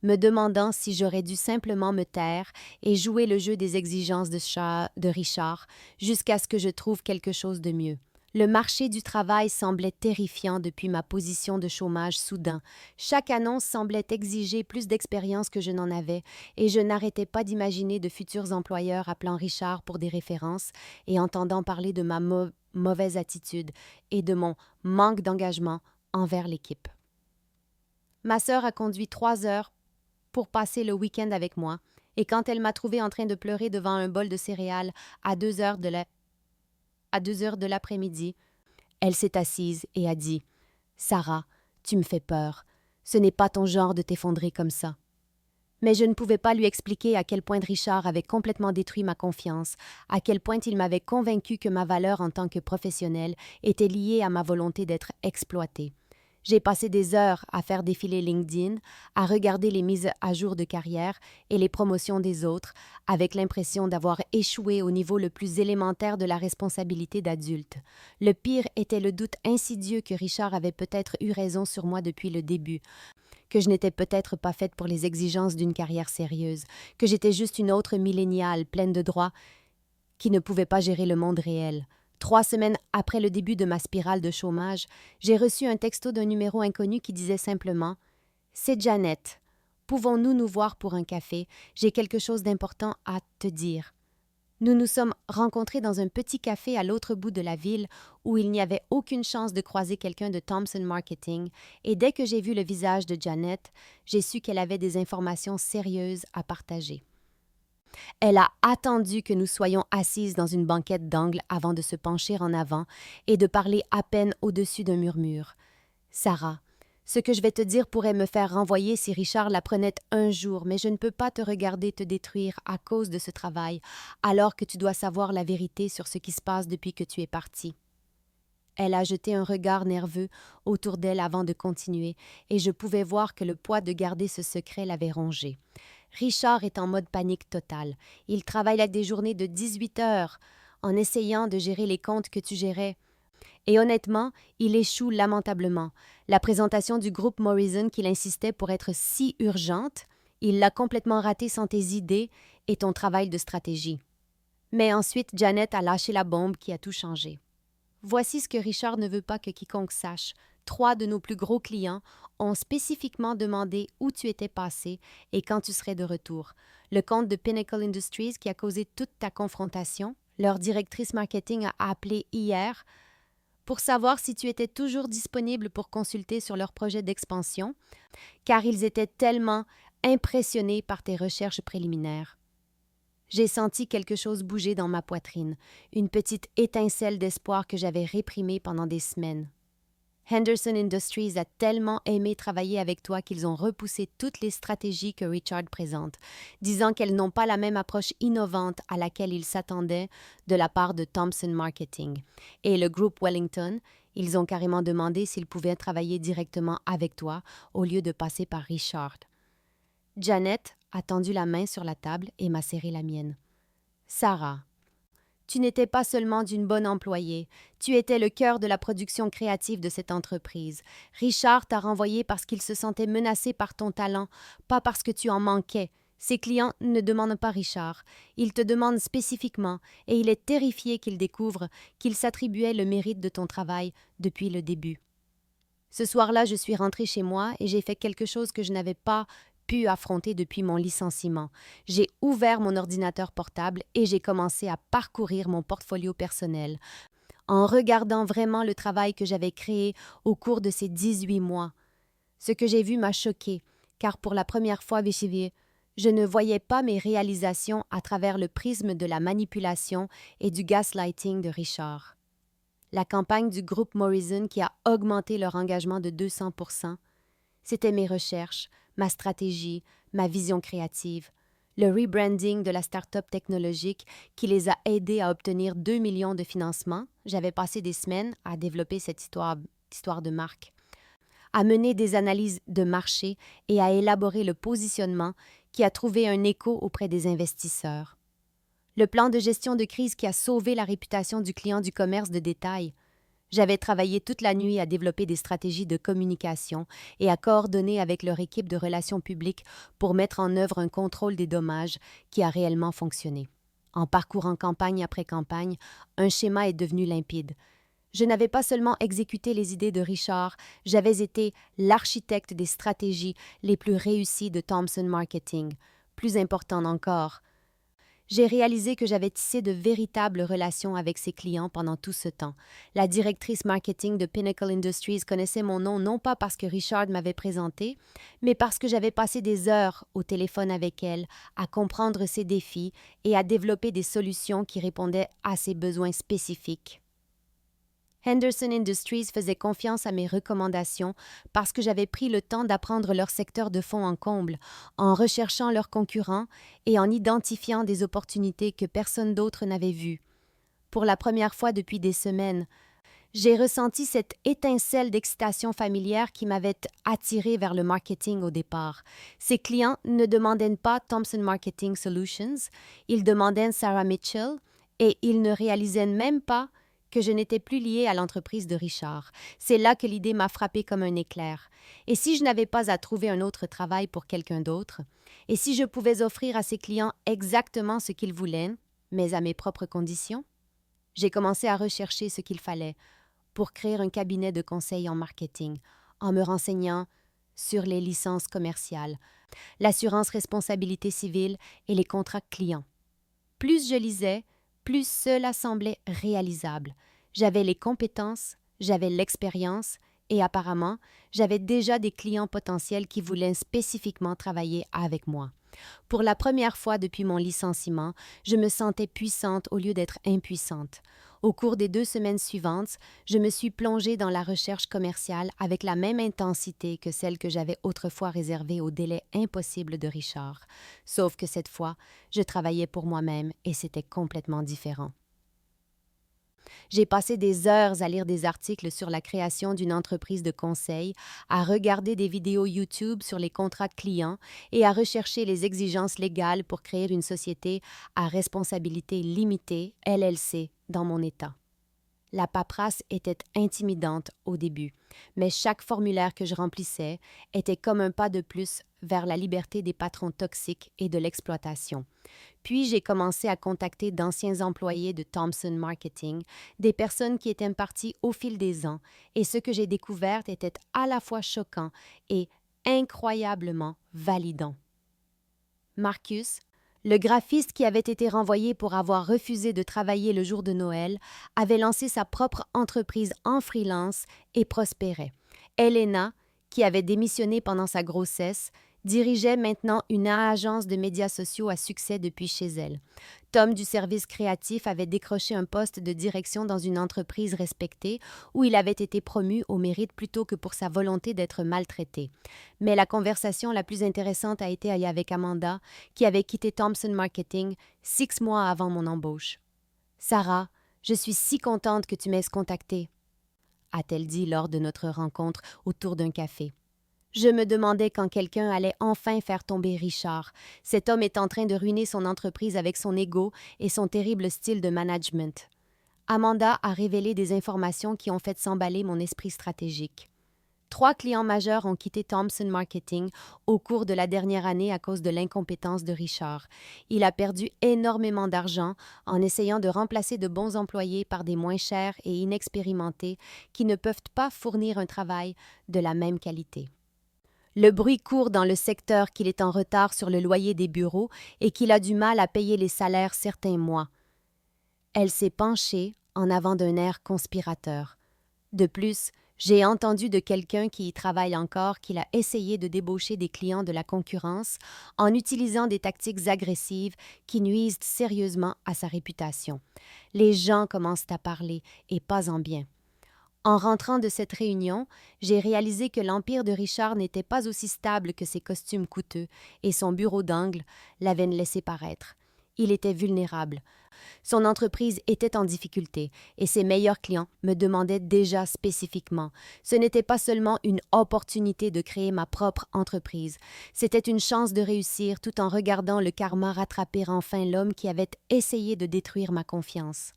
me demandant si j'aurais dû simplement me taire et jouer le jeu des exigences de Richard jusqu'à ce que je trouve quelque chose de mieux. Le marché du travail semblait terrifiant depuis ma position de chômage soudain. Chaque annonce semblait exiger plus d'expérience que je n'en avais, et je n'arrêtais pas d'imaginer de futurs employeurs appelant Richard pour des références et entendant parler de ma mauvaise attitude et de mon manque d'engagement envers l'équipe. Ma sœur a conduit 3 heures pour passer le week-end avec moi, et quand elle m'a trouvé en train de pleurer devant un bol de céréales à 2 heures de l'après-midi, elle s'est assise et a dit « Sarah, tu me fais peur. Ce n'est pas ton genre de t'effondrer comme ça. » Mais je ne pouvais pas lui expliquer à quel point Richard avait complètement détruit ma confiance, à quel point il m'avait convaincu que ma valeur en tant que professionnelle était liée à ma volonté d'être exploitée. J'ai passé des heures à faire défiler LinkedIn, à regarder les mises à jour de carrière et les promotions des autres, avec l'impression d'avoir échoué au niveau le plus élémentaire de la responsabilité d'adulte. Le pire était le doute insidieux que Richard avait peut-être eu raison sur moi depuis le début, que je n'étais peut-être pas faite pour les exigences d'une carrière sérieuse, que j'étais juste une autre milléniale pleine de droits qui ne pouvait pas gérer le monde réel. 3 semaines après le début de ma spirale de chômage, j'ai reçu un texto d'un numéro inconnu qui disait simplement « C'est Janet. Pouvons-nous nous voir pour un café? J'ai quelque chose d'important à te dire. » Nous nous sommes rencontrés dans un petit café à l'autre bout de la ville où il n'y avait aucune chance de croiser quelqu'un de Thompson Marketing, et dès que j'ai vu le visage de Janet, j'ai su qu'elle avait des informations sérieuses à partager. Elle a attendu que nous soyons assises dans une banquette d'angle avant de se pencher en avant et de parler à peine au-dessus d'un murmure. « Sarah, ce que je vais te dire pourrait me faire renvoyer si Richard l'apprenait un jour, mais je ne peux pas te regarder te détruire à cause de ce travail, alors que tu dois savoir la vérité sur ce qui se passe depuis que tu es partie. » Elle a jeté un regard nerveux autour d'elle avant de continuer, et je pouvais voir que le poids de garder ce secret l'avait rongée. Richard est en mode panique totale. Il travaille à des journées de 18 heures en essayant de gérer les comptes que tu gérais. Et honnêtement, il échoue lamentablement. La présentation du groupe Morrison qu'il insistait pour être si urgente, il l'a complètement ratée sans tes idées et ton travail de stratégie. Mais ensuite, Janet a lâché la bombe qui a tout changé. Voici ce que Richard ne veut pas que quiconque sache. 3 de nos plus gros clients ont spécifiquement demandé où tu étais passé et quand tu serais de retour. Le compte de Pinnacle Industries qui a causé toute ta confrontation, leur directrice marketing a appelé hier pour savoir si tu étais toujours disponible pour consulter sur leur projet d'expansion, car ils étaient tellement impressionnés par tes recherches préliminaires. J'ai senti quelque chose bouger dans ma poitrine, une petite étincelle d'espoir que j'avais réprimée pendant des semaines. Henderson Industries a tellement aimé travailler avec toi qu'ils ont repoussé toutes les stratégies que Richard présente, disant qu'elles n'ont pas la même approche innovante à laquelle ils s'attendaient de la part de Thompson Marketing. Et le groupe Wellington, ils ont carrément demandé s'ils pouvaient travailler directement avec toi au lieu de passer par Richard. Janet a tendu la main sur la table et m'a serré la mienne. « Sarah, tu n'étais pas seulement d'une bonne employée, tu étais le cœur de la production créative de cette entreprise. Richard t'a renvoyé parce qu'il se sentait menacé par ton talent, pas parce que tu en manquais. Ses clients ne demandent pas Richard. Ils te demandent spécifiquement, et il est terrifié qu'il découvre qu'il s'attribuait le mérite de ton travail depuis le début. Ce soir-là, je suis rentrée chez moi et j'ai fait quelque chose que je n'avais pas pu affronter depuis mon licenciement. J'ai ouvert mon ordinateur portable et j'ai commencé à parcourir mon portfolio personnel, en regardant vraiment le travail que j'avais créé au cours de ces 18 mois. Ce que j'ai vu m'a choquée, car pour la première fois, je ne voyais pas mes réalisations à travers le prisme de la manipulation et du gaslighting de Richard. La campagne du groupe Morrison qui a augmenté leur engagement de 200%, c'était mes recherches, ma stratégie, ma vision créative, le rebranding de la start-up technologique qui les a aidés à obtenir 2 millions de financements. J'avais passé des semaines à développer cette histoire de marque, à mener des analyses de marché et à élaborer le positionnement qui a trouvé un écho auprès des investisseurs. Le plan de gestion de crise qui a sauvé la réputation du client du commerce de détail. J'avais travaillé toute la nuit à développer des stratégies de communication et à coordonner avec leur équipe de relations publiques pour mettre en œuvre un contrôle des dommages qui a réellement fonctionné. En parcourant campagne après campagne, un schéma est devenu limpide. Je n'avais pas seulement exécuté les idées de Richard, j'avais été l'architecte des stratégies les plus réussies de Thomson Marketing. Plus important encore, j'ai réalisé que j'avais tissé de véritables relations avec ses clients pendant tout ce temps. La directrice marketing de Pinnacle Industries connaissait mon nom non pas parce que Richard m'avait présenté, mais parce que j'avais passé des heures au téléphone avec elle, à comprendre ses défis et à développer des solutions qui répondaient à ses besoins spécifiques. Henderson Industries faisait confiance à mes recommandations parce que j'avais pris le temps d'apprendre leur secteur de fond en comble, en recherchant leurs concurrents et en identifiant des opportunités que personne d'autre n'avait vues. Pour la première fois depuis des semaines, j'ai ressenti cette étincelle d'excitation familière qui m'avait attirée vers le marketing au départ. Ces clients ne demandaient pas Thomson Marketing Solutions, ils demandaient Sarah Mitchell et ils ne réalisaient même pas que je n'étais plus liée à l'entreprise de Richard. C'est là que l'idée m'a frappée comme un éclair. Et si je n'avais pas à trouver un autre travail pour quelqu'un d'autre? Et si je pouvais offrir à ces clients exactement ce qu'ils voulaient, mais à mes propres conditions? J'ai commencé à rechercher ce qu'il fallait pour créer un cabinet de conseil en marketing, en me renseignant sur les licences commerciales, l'assurance responsabilité civile et les contrats clients. Plus je lisais, plus cela semblait réalisable. J'avais les compétences, j'avais l'expérience et apparemment, j'avais déjà des clients potentiels qui voulaient spécifiquement travailler avec moi. Pour la première fois depuis mon licenciement, je me sentais puissante au lieu d'être impuissante. Au cours des 2 semaines suivantes, je me suis plongée dans la recherche commerciale avec la même intensité que celle que j'avais autrefois réservée au délai impossible de Richard. Sauf que cette fois, je travaillais pour moi-même et c'était complètement différent. J'ai passé des heures à lire des articles sur la création d'une entreprise de conseil, à regarder des vidéos YouTube sur les contrats clients et à rechercher les exigences légales pour créer une société à responsabilité limitée, LLC, dans mon État. La paperasse était intimidante au début, mais chaque formulaire que je remplissais était comme un pas de plus vers la liberté des patrons toxiques et de l'exploitation. Puis j'ai commencé à contacter d'anciens employés de Thomson Marketing, des personnes qui étaient parties au fil des ans, et ce que j'ai découvert était à la fois choquant et incroyablement validant. Marcus, le graphiste qui avait été renvoyé pour avoir refusé de travailler le jour de Noël, avait lancé sa propre entreprise en freelance et prospérait. Elena, qui avait démissionné pendant sa grossesse, dirigeait maintenant une agence de médias sociaux à succès depuis chez elle. Tom du service créatif avait décroché un poste de direction dans une entreprise respectée où il avait été promu au mérite plutôt que pour sa volonté d'être maltraité. Mais la conversation la plus intéressante a été avec Amanda, qui avait quitté Thomson Marketing 6 mois avant mon embauche. « Sarah, je suis si contente que tu m'aies contactée, » a-t-elle dit lors de notre rencontre autour d'un café. Je me demandais quand quelqu'un allait enfin faire tomber Richard. Cet homme est en train de ruiner son entreprise avec son ego et son terrible style de management. Amanda a révélé des informations qui ont fait s'emballer mon esprit stratégique. 3 clients majeurs ont quitté Thomson Marketing au cours de la dernière année à cause de l'incompétence de Richard. Il a perdu énormément d'argent en essayant de remplacer de bons employés par des moins chers et inexpérimentés qui ne peuvent pas fournir un travail de la même qualité. Le bruit court dans le secteur qu'il est en retard sur le loyer des bureaux et qu'il a du mal à payer les salaires certains mois. Elle s'est penchée en avant d'un air conspirateur. De plus, j'ai entendu de quelqu'un qui y travaille encore qu'il a essayé de débaucher des clients de la concurrence en utilisant des tactiques agressives qui nuisent sérieusement à sa réputation. Les gens commencent à parler, et pas en bien. En rentrant de cette réunion, j'ai réalisé que l'empire de Richard n'était pas aussi stable que ses costumes coûteux, et son bureau d'angle l'avait laissé paraître. Il était vulnérable. Son entreprise était en difficulté, et ses meilleurs clients me demandaient déjà spécifiquement. Ce n'était pas seulement une opportunité de créer ma propre entreprise, c'était une chance de réussir tout en regardant le karma rattraper enfin l'homme qui avait essayé de détruire ma confiance.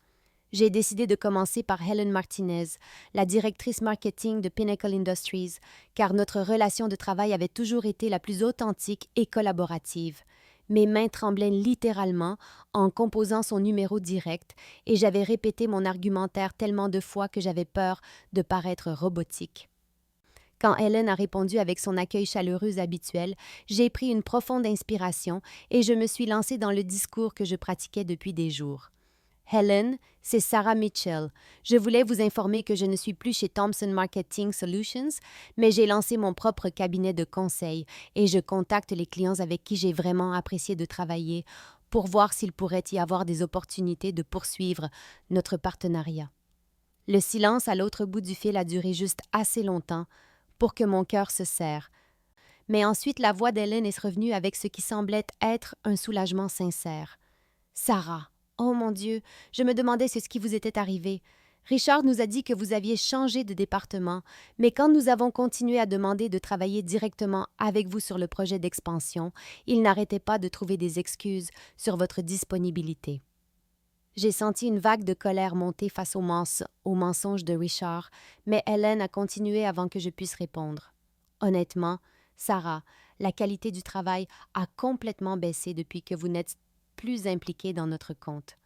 J'ai décidé de commencer par Helen Martinez, la directrice marketing de Pinnacle Industries, car notre relation de travail avait toujours été la plus authentique et collaborative. Mes mains tremblaient littéralement en composant son numéro direct et j'avais répété mon argumentaire tellement de fois que j'avais peur de paraître robotique. Quand Helen a répondu avec son accueil chaleureux habituel, j'ai pris une profonde inspiration et je me suis lancée dans le discours que je pratiquais depuis des jours. Helen, c'est Sarah Mitchell. Je voulais vous informer que je ne suis plus chez Thomson Marketing Solutions, mais j'ai lancé mon propre cabinet de conseil et je contacte les clients avec qui j'ai vraiment apprécié de travailler pour voir s'il pourrait y avoir des opportunités de poursuivre notre partenariat. Le silence à l'autre bout du fil a duré juste assez longtemps pour que mon cœur se serre. Mais ensuite, la voix d'Helen est revenue avec ce qui semblait être un soulagement sincère. « Sarah, oh mon Dieu, je me demandais ce qui vous était arrivé. Richard nous a dit que vous aviez changé de département, mais quand nous avons continué à demander de travailler directement avec vous sur le projet d'expansion, il n'arrêtait pas de trouver des excuses sur votre disponibilité. » J'ai senti une vague de colère monter face aux mensonges de Richard, mais Helen a continué avant que je puisse répondre. Honnêtement, Sarah, la qualité du travail a complètement baissé depuis que vous n'êtes plus impliquée dans notre compte.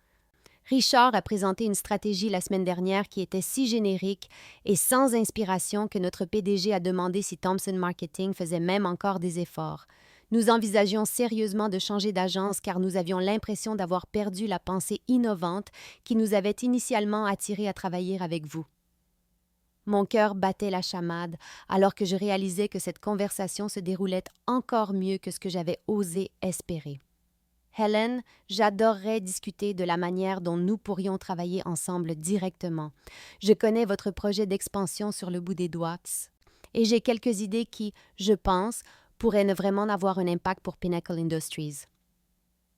Richard a présenté une stratégie la semaine dernière qui était si générique et sans inspiration que notre PDG a demandé si Thomson Marketing faisait même encore des efforts. Nous envisagions sérieusement de changer d'agence car nous avions l'impression d'avoir perdu la pensée innovante qui nous avait initialement attirés à travailler avec vous. Mon cœur battait la chamade alors que je réalisais que cette conversation se déroulait encore mieux que ce que j'avais osé espérer. Helen, j'adorerais discuter de la manière dont nous pourrions travailler ensemble directement. Je connais votre projet d'expansion sur le bout des doigts et j'ai quelques idées qui, je pense, pourrait ne vraiment avoir un impact pour Pinnacle Industries.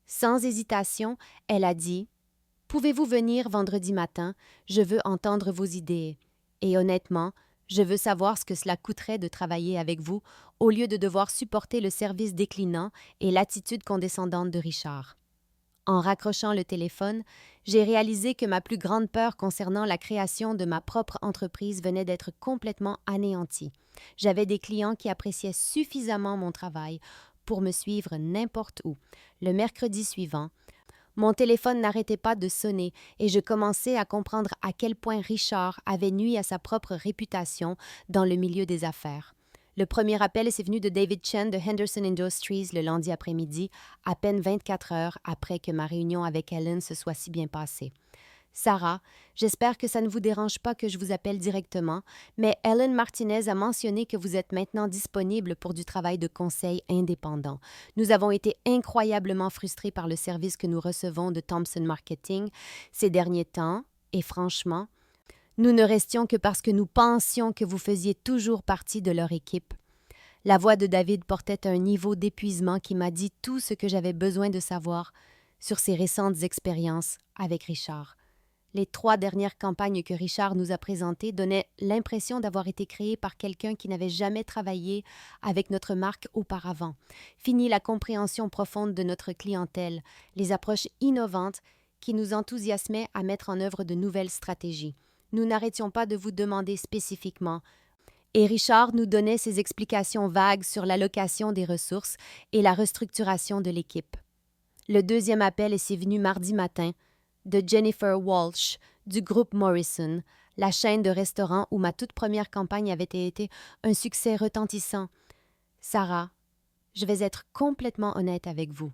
Sans hésitation, elle a dit « Pouvez-vous venir vendredi matin? Je veux entendre vos idées. Et honnêtement, je veux savoir ce que cela coûterait de travailler avec vous au lieu de devoir supporter le service déclinant et l'attitude condescendante de Richard. » En raccrochant le téléphone, j'ai réalisé que ma plus grande peur concernant la création de ma propre entreprise venait d'être complètement anéantie. J'avais des clients qui appréciaient suffisamment mon travail pour me suivre n'importe où. Le mercredi suivant, mon téléphone n'arrêtait pas de sonner et je commençais à comprendre à quel point Richard avait nui à sa propre réputation dans le milieu des affaires. Le premier appel est venu de David Chen de Henderson Industries le lundi après-midi, à peine 24 heures après que ma réunion avec Helen se soit si bien passée. Sarah, j'espère que ça ne vous dérange pas que je vous appelle directement, mais Helen Martinez a mentionné que vous êtes maintenant disponible pour du travail de conseil indépendant. Nous avons été incroyablement frustrés par le service que nous recevons de Thomson Marketing ces derniers temps, et franchement, nous ne restions que parce que nous pensions que vous faisiez toujours partie de leur équipe. La voix de David portait un niveau d'épuisement qui m'a dit tout ce que j'avais besoin de savoir sur ses récentes expériences avec Richard. Les 3 dernières campagnes que Richard nous a présentées donnaient l'impression d'avoir été créées par quelqu'un qui n'avait jamais travaillé avec notre marque auparavant. Fini la compréhension profonde de notre clientèle, les approches innovantes qui nous enthousiasmaient à mettre en œuvre de nouvelles stratégies. Nous n'arrêtions pas de vous demander spécifiquement. Et Richard nous donnait ses explications vagues sur l'allocation des ressources et la restructuration de l'équipe. Le deuxième appel est venu mardi matin de Jennifer Walsh du groupe Morrison, la chaîne de restaurants où ma toute première campagne avait été un succès retentissant. Sarah, je vais être complètement honnête avec vous.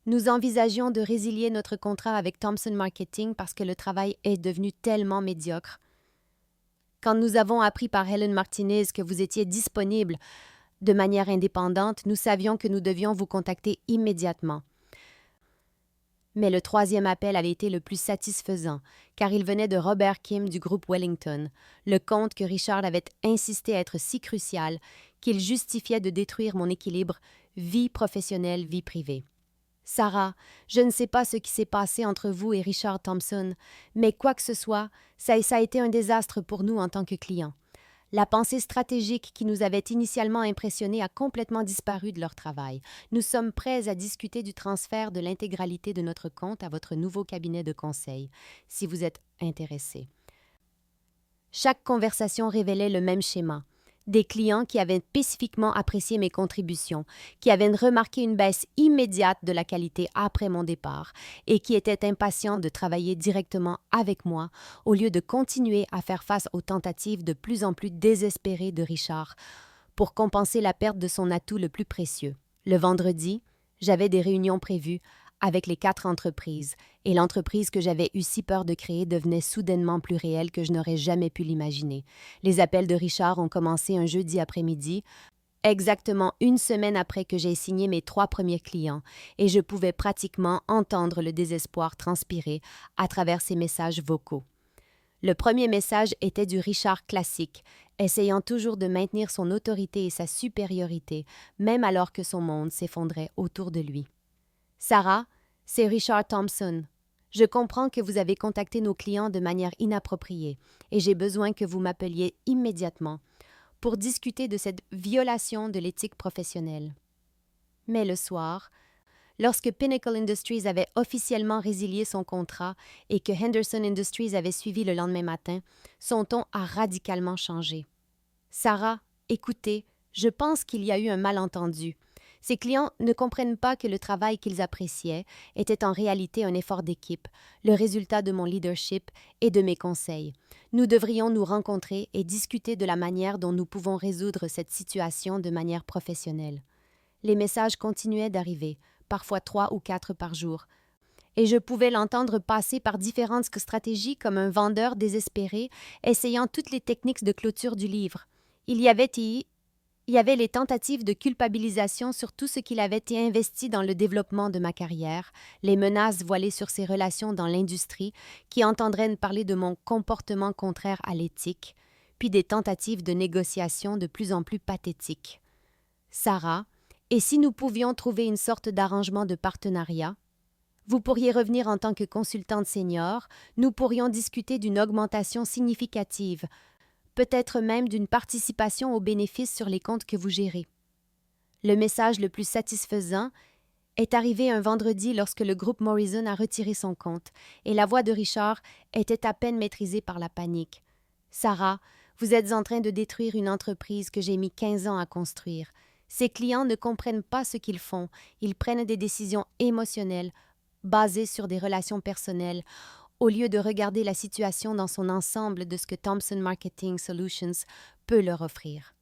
Nous envisagions de résilier notre contrat avec Thomson Marketing parce que le travail est devenu tellement médiocre. Quand nous avons appris par Helen Martinez que vous étiez disponible de manière indépendante, nous savions que nous devions vous contacter immédiatement. Mais le 3e appel avait été le plus satisfaisant, car il venait de Robert Kim du groupe Wellington, le compte que Richard avait insisté à être si crucial qu'il justifiait de détruire mon équilibre vie professionnelle, vie privée. Sarah, je ne sais pas ce qui s'est passé entre vous et Richard Thomson, mais quoi que ce soit, ça a été un désastre pour nous en tant que clients. La pensée stratégique qui nous avait initialement impressionnés a complètement disparu de leur travail. Nous sommes prêts à discuter du transfert de l'intégralité de notre compte à votre nouveau cabinet de conseil, si vous êtes intéressé. Chaque conversation révélait le même schéma. Des clients qui avaient spécifiquement apprécié mes contributions, qui avaient remarqué une baisse immédiate de la qualité après mon départ et qui étaient impatients de travailler directement avec moi au lieu de continuer à faire face aux tentatives de plus en plus désespérées de Richard pour compenser la perte de son atout le plus précieux. Le vendredi, j'avais des réunions prévues avec les 4 entreprises, et l'entreprise que j'avais eu si peur de créer devenait soudainement plus réelle que je n'aurais jamais pu l'imaginer. Les appels de Richard ont commencé un jeudi après-midi, exactement une semaine après que j'ai signé mes 3 premiers clients, et je pouvais pratiquement entendre le désespoir transpirer à travers ses messages vocaux. Le premier message était du Richard classique, essayant toujours de maintenir son autorité et sa supériorité, même alors que son monde s'effondrait autour de lui. Sarah, c'est Richard Thompson. Je comprends que vous avez contacté nos clients de manière inappropriée et j'ai besoin que vous m'appeliez immédiatement pour discuter de cette violation de l'éthique professionnelle. Mais le soir, lorsque Pinnacle Industries avait officiellement résilié son contrat et que Henderson Industries avait suivi le lendemain matin, son ton a radicalement changé. Sarah, écoutez, je pense qu'il y a eu un malentendu. Ces clients ne comprennent pas que le travail qu'ils appréciaient était en réalité un effort d'équipe, le résultat de mon leadership et de mes conseils. Nous devrions nous rencontrer et discuter de la manière dont nous pouvons résoudre cette situation de manière professionnelle. Les messages continuaient d'arriver, parfois 3 ou 4 par jour, et je pouvais l'entendre passer par différentes stratégies comme un vendeur désespéré, essayant toutes les techniques de clôture du livre. Il y avait les tentatives de culpabilisation sur tout ce qu'il avait investi dans le développement de ma carrière, les menaces voilées sur ses relations dans l'industrie qui entendraient parler de mon comportement contraire à l'éthique, puis des tentatives de négociation de plus en plus pathétiques. Sarah, et si nous pouvions trouver une sorte d'arrangement de partenariat? Vous pourriez revenir en tant que consultante senior, nous pourrions discuter d'une augmentation significative, peut-être même d'une participation aux bénéfices sur les comptes que vous gérez. Le message le plus satisfaisant est arrivé un vendredi lorsque le groupe Morrison a retiré son compte, et la voix de Richard était à peine maîtrisée par la panique. « Sarah, vous êtes en train de détruire une entreprise que j'ai mis 15 ans à construire. Ces clients ne comprennent pas ce qu'ils font, ils prennent des décisions émotionnelles, basées sur des relations personnelles, au lieu de regarder la situation dans son ensemble de ce que Thompson Marketing Solutions peut leur offrir.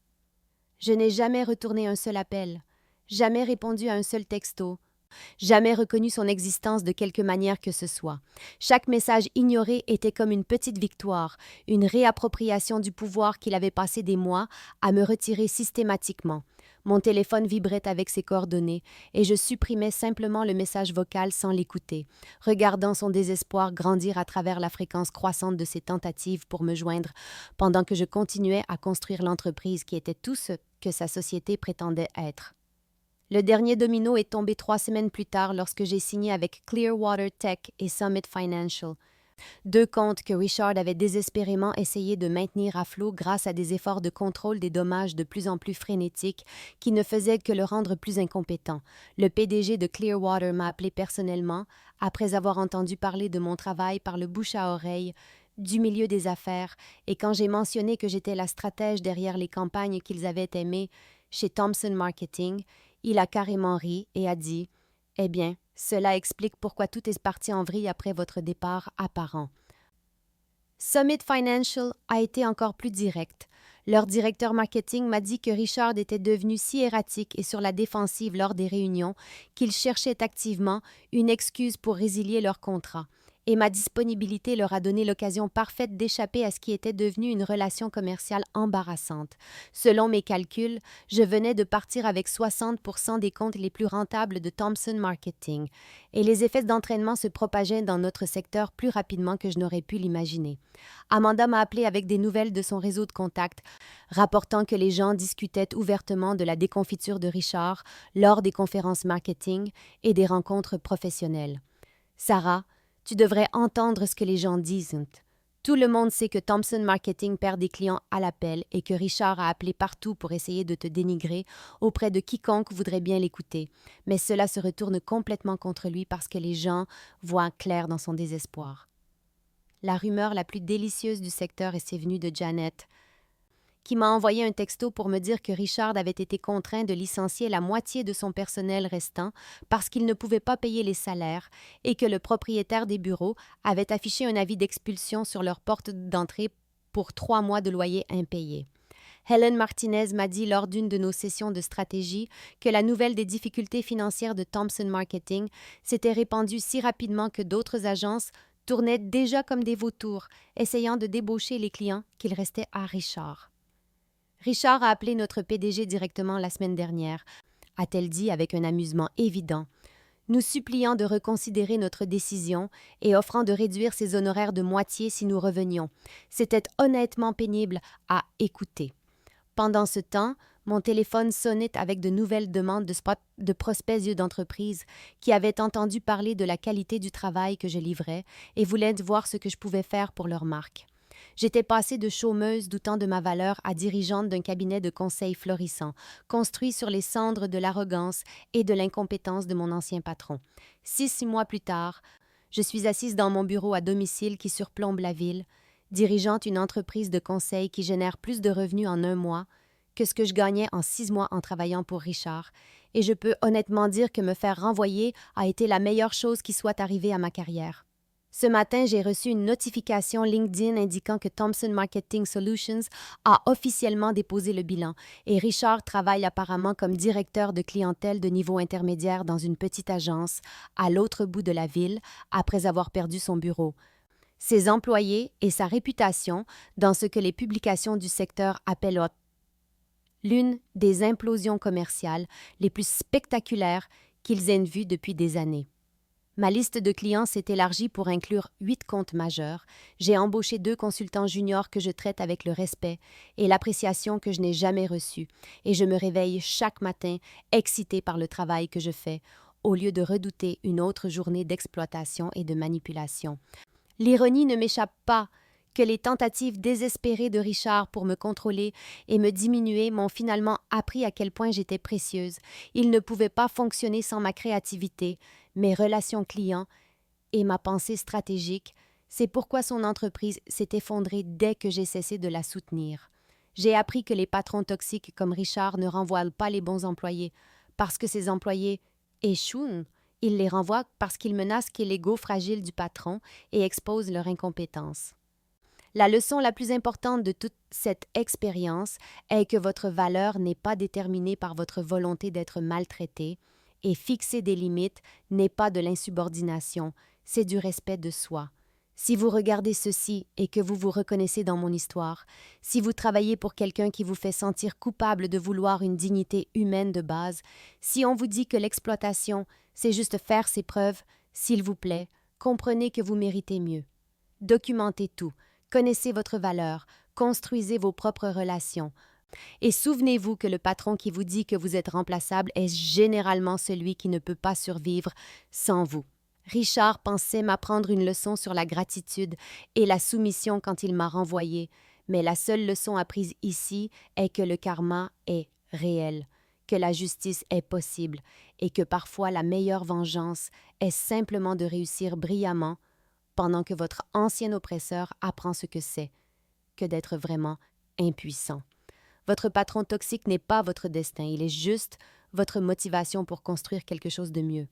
Je n'ai jamais retourné un seul appel, jamais répondu à un seul texto, jamais reconnu son existence de quelque manière que ce soit. Chaque message ignoré était comme une petite victoire, une réappropriation du pouvoir qu'il avait passé des mois à me retirer systématiquement. Mon téléphone vibrait avec ses coordonnées et je supprimais simplement le message vocal sans l'écouter, regardant son désespoir grandir à travers la fréquence croissante de ses tentatives pour me joindre pendant que je continuais à construire l'entreprise qui était tout ce que sa société prétendait être. Le dernier domino est tombé 3 semaines plus tard lorsque j'ai signé avec Clearwater Tech et Summit Financial. 2 comptes que Richard avait désespérément essayé de maintenir à flot grâce à des efforts de contrôle des dommages de plus en plus frénétiques qui ne faisaient que le rendre plus incompétent. Le PDG de Clearwater m'a appelé personnellement après avoir entendu parler de mon travail par le bouche à oreille du milieu des affaires, et quand j'ai mentionné que j'étais la stratège derrière les campagnes qu'ils avaient aimées chez Thompson Marketing, il a carrément ri et a dit « Eh bien, cela explique pourquoi tout est parti en vrille après votre départ apparent. » Summit Financial a été encore plus direct. Leur directeur marketing m'a dit que Richard était devenu si erratique et sur la défensive lors des réunions qu'ils cherchaient activement une excuse pour résilier leur contrat. Et ma disponibilité leur a donné l'occasion parfaite d'échapper à ce qui était devenu une relation commerciale embarrassante. Selon mes calculs, je venais de partir avec 60% des comptes les plus rentables de Thompson Marketing, et les effets d'entraînement se propageaient dans notre secteur plus rapidement que je n'aurais pu l'imaginer. Amanda m'a appelé avec des nouvelles de son réseau de contacts, rapportant que les gens discutaient ouvertement de la déconfiture de Richard lors des conférences marketing et des rencontres professionnelles. Sarah, tu devrais entendre ce que les gens disent. Tout le monde sait que Thompson Marketing perd des clients à l'appel et que Richard a appelé partout pour essayer de te dénigrer auprès de quiconque voudrait bien l'écouter. Mais cela se retourne complètement contre lui parce que les gens voient clair dans son désespoir. La rumeur la plus délicieuse du secteur est venue de Janet. qui m'a envoyé un texto pour me dire que Richard avait été contraint de licencier la moitié de son personnel restant parce qu'il ne pouvait pas payer les salaires et que le propriétaire des bureaux avait affiché un avis d'expulsion sur leur porte d'entrée pour 3 mois de loyer impayés. Helen Martinez m'a dit lors d'une de nos sessions de stratégie que la nouvelle des difficultés financières de Thompson Marketing s'était répandue si rapidement que d'autres agences tournaient déjà comme des vautours, essayant de débaucher les clients qu'il restait à Richard. Richard a appelé notre PDG directement la semaine dernière, a-t-elle dit avec un amusement évident, nous suppliant de reconsidérer notre décision et offrant de réduire ses honoraires de moitié si nous revenions. C'était honnêtement pénible à écouter. Pendant ce temps, mon téléphone sonnait avec de nouvelles demandes de prospects yeux d'entreprise qui avaient entendu parler de la qualité du travail que je livrais et voulaient voir ce que je pouvais faire pour leur marque. J'étais passée de chômeuse doutant de ma valeur à dirigeante d'un cabinet de conseil florissant, construit sur les cendres de l'arrogance et de l'incompétence de mon ancien patron. 6 mois plus tard, je suis assise dans mon bureau à domicile qui surplombe la ville, dirigeant une entreprise de conseil qui génère plus de revenus en 1 mois que ce que je gagnais en 6 mois en travaillant pour Richard, et je peux honnêtement dire que me faire renvoyer a été la meilleure chose qui soit arrivée à ma carrière. Ce matin, j'ai reçu une notification LinkedIn indiquant que Thompson Marketing Solutions a officiellement déposé le bilan et Richard travaille apparemment comme directeur de clientèle de niveau intermédiaire dans une petite agence à l'autre bout de la ville après avoir perdu son bureau. Ses employés et sa réputation dans ce que les publications du secteur appellent l'une des implosions commerciales les plus spectaculaires qu'ils aient vues depuis des années. Ma liste de clients s'est élargie pour inclure 8 comptes majeurs. J'ai embauché 2 consultants juniors que je traite avec le respect et l'appréciation que je n'ai jamais reçue, et je me réveille chaque matin excitée par le travail que je fais, au lieu de redouter une autre journée d'exploitation et de manipulation. L'ironie ne m'échappe pas que les tentatives désespérées de Richard pour me contrôler et me diminuer m'ont finalement appris à quel point j'étais précieuse. Il ne pouvait pas fonctionner sans ma créativité, mes relations clients et ma pensée stratégique. C'est pourquoi son entreprise s'est effondrée dès que j'ai cessé de la soutenir. J'ai appris que les patrons toxiques comme Richard ne renvoient pas les bons employés parce que ces employés échouent. Ils les renvoient parce qu'ils menacent l'ego fragile du patron et exposent leur incompétence. La leçon la plus importante de toute cette expérience est que votre valeur n'est pas déterminée par votre volonté d'être maltraité, et fixer des limites n'est pas de l'insubordination, c'est du respect de soi. Si vous regardez ceci et que vous vous reconnaissez dans mon histoire, si vous travaillez pour quelqu'un qui vous fait sentir coupable de vouloir une dignité humaine de base, si on vous dit que l'exploitation, c'est juste faire ses preuves, s'il vous plaît, comprenez que vous méritez mieux. Documentez tout. Connaissez votre valeur, construisez vos propres relations. Et souvenez-vous que le patron qui vous dit que vous êtes remplaçable est généralement celui qui ne peut pas survivre sans vous. Richard pensait m'apprendre une leçon sur la gratitude et la soumission quand il m'a renvoyé, mais la seule leçon apprise ici est que le karma est réel, que la justice est possible et que parfois la meilleure vengeance est simplement de réussir brillamment pendant que votre ancien oppresseur apprend ce que c'est, que d'être vraiment impuissant. Votre patron toxique n'est pas votre destin, il est juste votre motivation pour construire quelque chose de mieux.